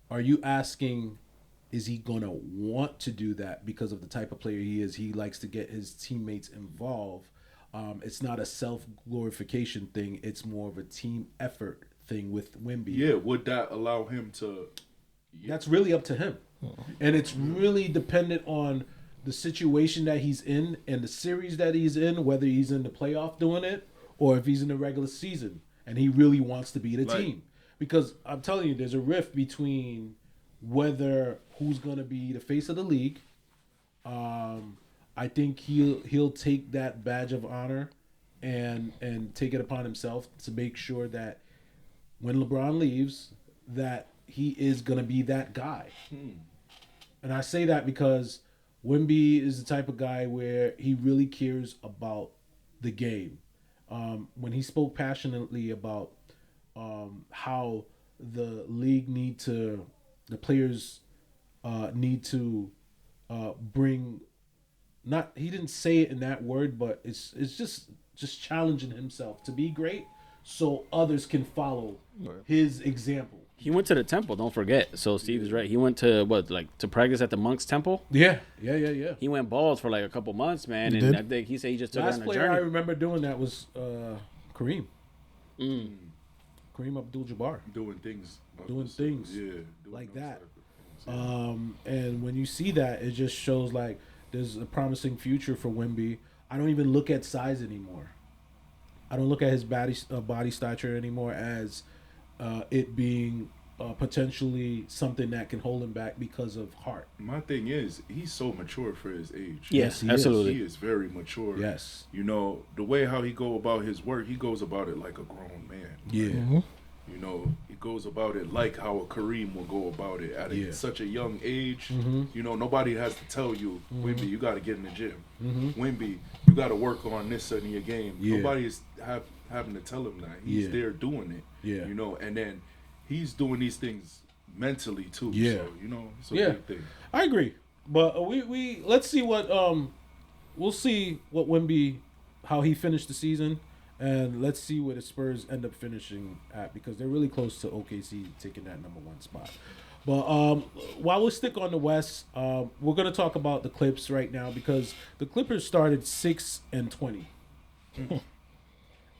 are you asking is he gonna want to do that because of the type of player he is? He likes to get his teammates involved. It's not a self-glorification thing. It's more of a team effort thing with Wemby. Yeah, would that allow him to? That's really up to him. And it's really dependent on the situation that he's in and the series that he's in, whether he's in the playoff doing it or if he's in the regular season and he really wants to be the team. Because I'm telling you, there's a rift between whether who's going to be the face of the league. I think he'll take that badge of honor and take it upon himself to make sure that when LeBron leaves, that he is going to be that guy. And I say that because Wemby is the type of guy where he really cares about the game. When he spoke passionately about how the league the players need to bring, not, he didn't say it in that word, but it's just challenging himself to be great so others can follow his example. he went to the temple. Don't forget. So Steve is right. He went to to practice at the monks' temple. Yeah. He went balls for like a couple months, man. He And did? I think he said he just took it Last on a player I journey. remember doing that was Kareem. Kareem Abdul-Jabbar. Doing things. Doing things Yeah. Doing like those that. type of things. And when you see that, it just shows like there's a promising future for Wemby. I don't even look at size anymore. I don't look at his body stature anymore as it being potentially something that can hold him back because of heart. My thing is, he's so mature for his age. Yes, he absolutely. He is very mature. Yes. You know, the way how he go about his work, he goes about it like a grown man. Yeah. Mm-hmm. You know, he goes about it like how a Kareem will go about it at such a young age. Mm-hmm. You know, nobody has to tell you, Wemby, you got to get in the gym. Mm-hmm. Wemby, you got to work on this in your game. Yeah. Nobody is having to tell him that. He's there doing it. Yeah. You know, and then he's doing these things mentally too. Yeah. So, you know, it's a big thing. I agree. But we let's see what we'll see what Wemby, how he finished the season. And let's see where the Spurs end up finishing at, because they're really close to OKC taking that number 1 spot. But while we stick on the West, we're going to talk about the Clips right now, because the Clippers started 6-20.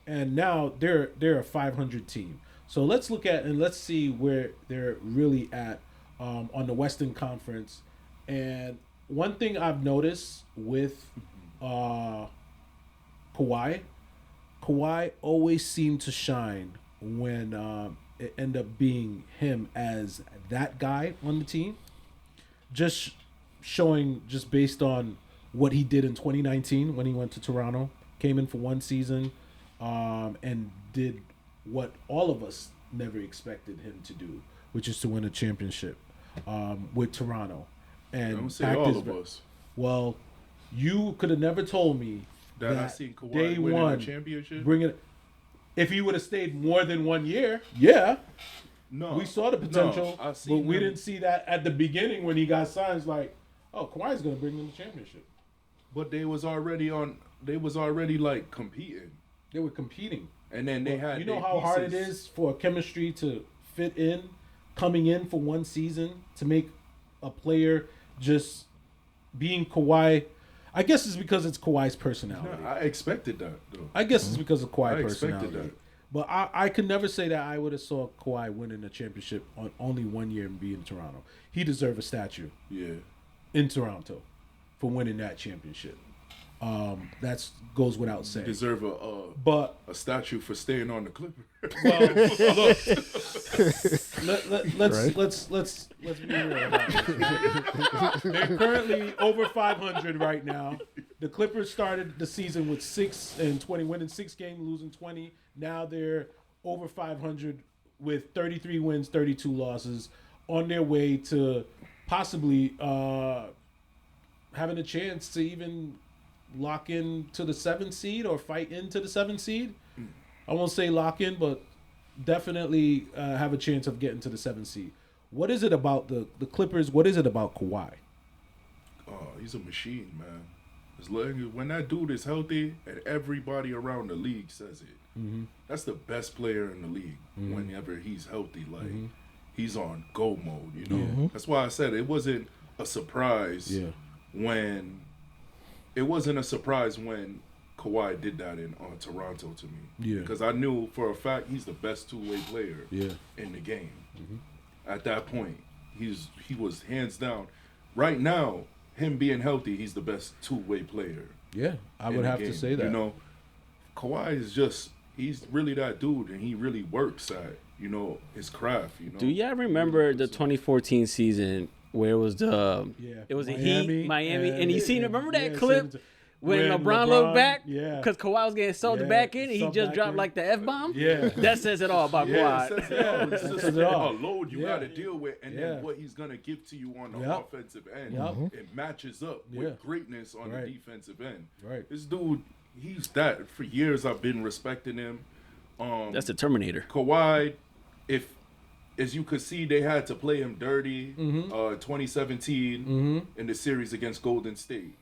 And now they're a 500 team. So let's look at and let's see where they're really at on the Western Conference. And one thing I've noticed with Kawhi always seemed to shine when it ended up being him as that guy on the team. Just showing, just based on what he did in 2019 when he went to Toronto, came in for 1 season, and did what all of us never expected him to do, which is to win a championship with Toronto. And Don't say all of us. Well, you could have never told me That I seen Kawhi day winning one a championship. bring it. If he would have stayed more than 1 year, yeah, No, we saw the potential, I but seen we him- didn't see that at the beginning when he got signed. It's like, oh, Kawhi's going to bring them the championship. But they was already like competing, They were competing. and then they had. You know their how hard it pieces. is for chemistry to fit in, coming in for 1 season to make a player just being Kawhi. I guess it's because it's Kawhi's personality. No, I expected that though. I guess it's because of Kawhi I expected personality. that. But I could never say that I would have saw Kawhi winning a championship on only 1 year and be in Toronto. He deserved a statue Yeah, in Toronto for winning that championship. That goes without saying. deserve But a statue for staying on the Clippers. well, look, let's be real about it. They're currently over 500 right now. The Clippers started the season with 6-20, winning 6 games, losing 20. Now they're over 500 with 33 wins, 32 losses, on their way to possibly having a chance to even lock in to the 7th seed or fight into the 7th seed. I won't say lock in, but definitely have a chance of getting to the 7th seed. What is it about the Clippers? What is it about Kawhi? Oh, he's a machine, man. As long as when that dude is healthy, and everybody around the league says it, that's the best player in the league. Whenever he's healthy, like he's on go mode. You know, that's why I said it wasn't a surprise when. It wasn't a surprise when Kawhi did that in Toronto to me. Yeah. Because I knew for a fact he's the best two-way player in the game. At that point, he was hands down. Right now, him being healthy, he's the best two-way player. Yeah, I would have to say that. You know, Kawhi is just, he's really that dude, and he really works at, you know, his craft, you know. Do y'all remember the 2014 season where it was the it was Miami, Miami, and you seen remember that yeah, clip when LeBron looked back? Yeah. Because Kawhi was getting subbed back in, and he subbed just back dropped in. like the F-bomb. Yeah. That says it all about Yeah, Kawhi. it says it all. It's That just says it all. a load you Yeah. got to deal with, and Yeah. then what he's gonna give to you on the Yep. offensive end. Yep. It matches up Yeah. with greatness on Right. the defensive end. Right. This dude, he's that. For years, I've been respecting him. That's the Terminator. Kawhi, as you could see, they had to play him dirty. 2017 in the series against Golden State.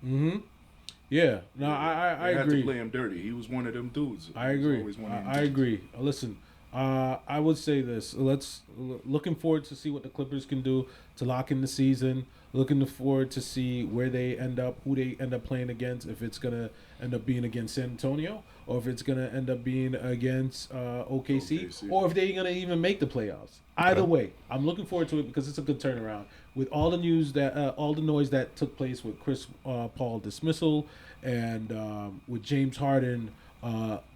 Yeah, no, I They had agree. to play him dirty. He was one of them dudes. I He was agree. always one of them I dudes. agree. Listen, I would say this. Looking forward to see what the Clippers can do to lock in the season. Looking forward to see where they end up, who they end up playing against. If it's gonna end up being against San Antonio, or if it's gonna end up being against OKC, or if they're gonna even make the playoffs. Either way, I'm looking forward to it because it's a good turnaround. With all the news that, all the noise that took place with Chris Paul dismissal, and with James Harden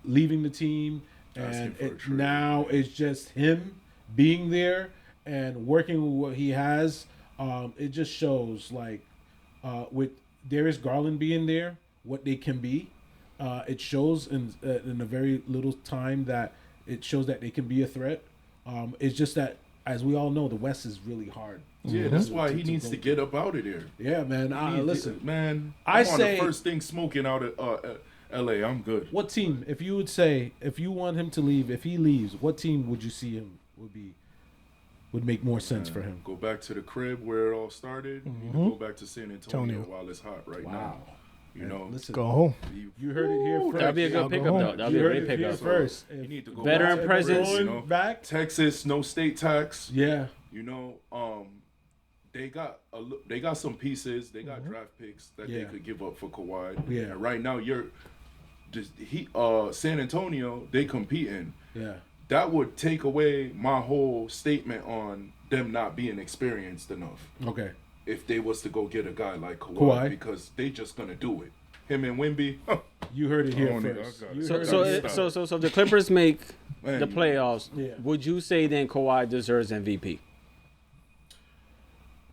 leaving the team, Asking and for a trade. now it's just him being there and working with what he has, it just shows like with Darius Garland being there, what they can be. It shows in a very little time that it shows that they can be a threat. It's just that, as we all know, the West is really hard. Yeah, that's why he needs to get up out of there. Yeah, man. Listen, man. I I'm on say the first thing smoking out of L.A. I'm good. what team? If you would say, if you want him to leave, if he leaves, what team would you see him would make more sense for him? Go back to the crib where it all started. Go back to San Antonio while it's hot right now. You know, Listen, Go home. you heard it here first. That'd be a good pickup, though. That'd be a great pickup. First, You need to go Veteran back. presence. You know, back. Texas, no state tax. Yeah. You know, they got some pieces. They got draft picks that they could give up for Kawhi. Yeah. And right now, San Antonio, they competing. Yeah. That would take away my whole statement on them not being experienced enough. Okay. If they was to go get a guy like Kawhi. Because they just gonna do it. Him and Wemby. You heard it here Oh, nigga, first. I got You it. heard So it. if the Clippers make Man, the playoffs, Yeah. would you say then Kawhi deserves MVP?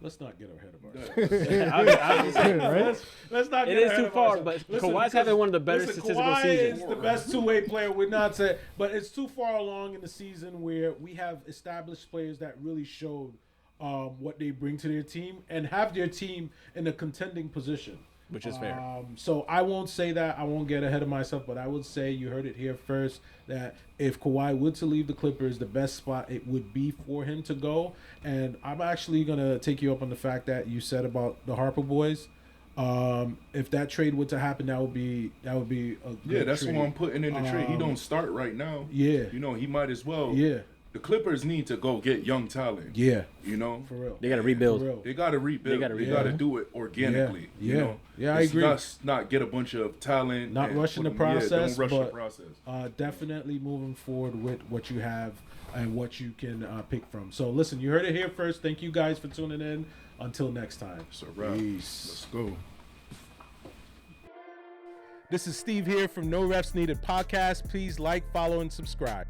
Let's not get ahead of ourselves. Let's not. It get is ahead too of far, ourselves. but Kawhi's having one of the better statistical Kawhi seasons. is the best two-way player. We're not saying, but it's too far along in the season where we have established players that really showed what they bring to their team and have their team in a contending position. Which is fair. So I won't say that. I won't get ahead of myself, but I would say you heard it here first that if Kawhi would to leave the Clippers, the best spot it would be for him to go. And I'm actually gonna take you up on the fact that you said about the Harper boys. If that trade were to happen, that would be a good that's trade. what I'm putting in the trade. He don't start right now. Yeah. You know, he might as well. Yeah. The Clippers need to go get young talent. Yeah. You know? For real. They got to For rebuild. real. They got to rebuild. They got to do it organically. Yeah. You know? Yeah, I It's agree. Not get a bunch of talent. Not and rushing put the them- process, don't rush but the process. definitely moving forward with what you have and what you can pick from. So listen, you heard it here first. Thank you guys for tuning in. Until next time. It's a wrap. Peace. Let's go. This is Steve here from No Refs Needed podcast. Please like, follow, and subscribe.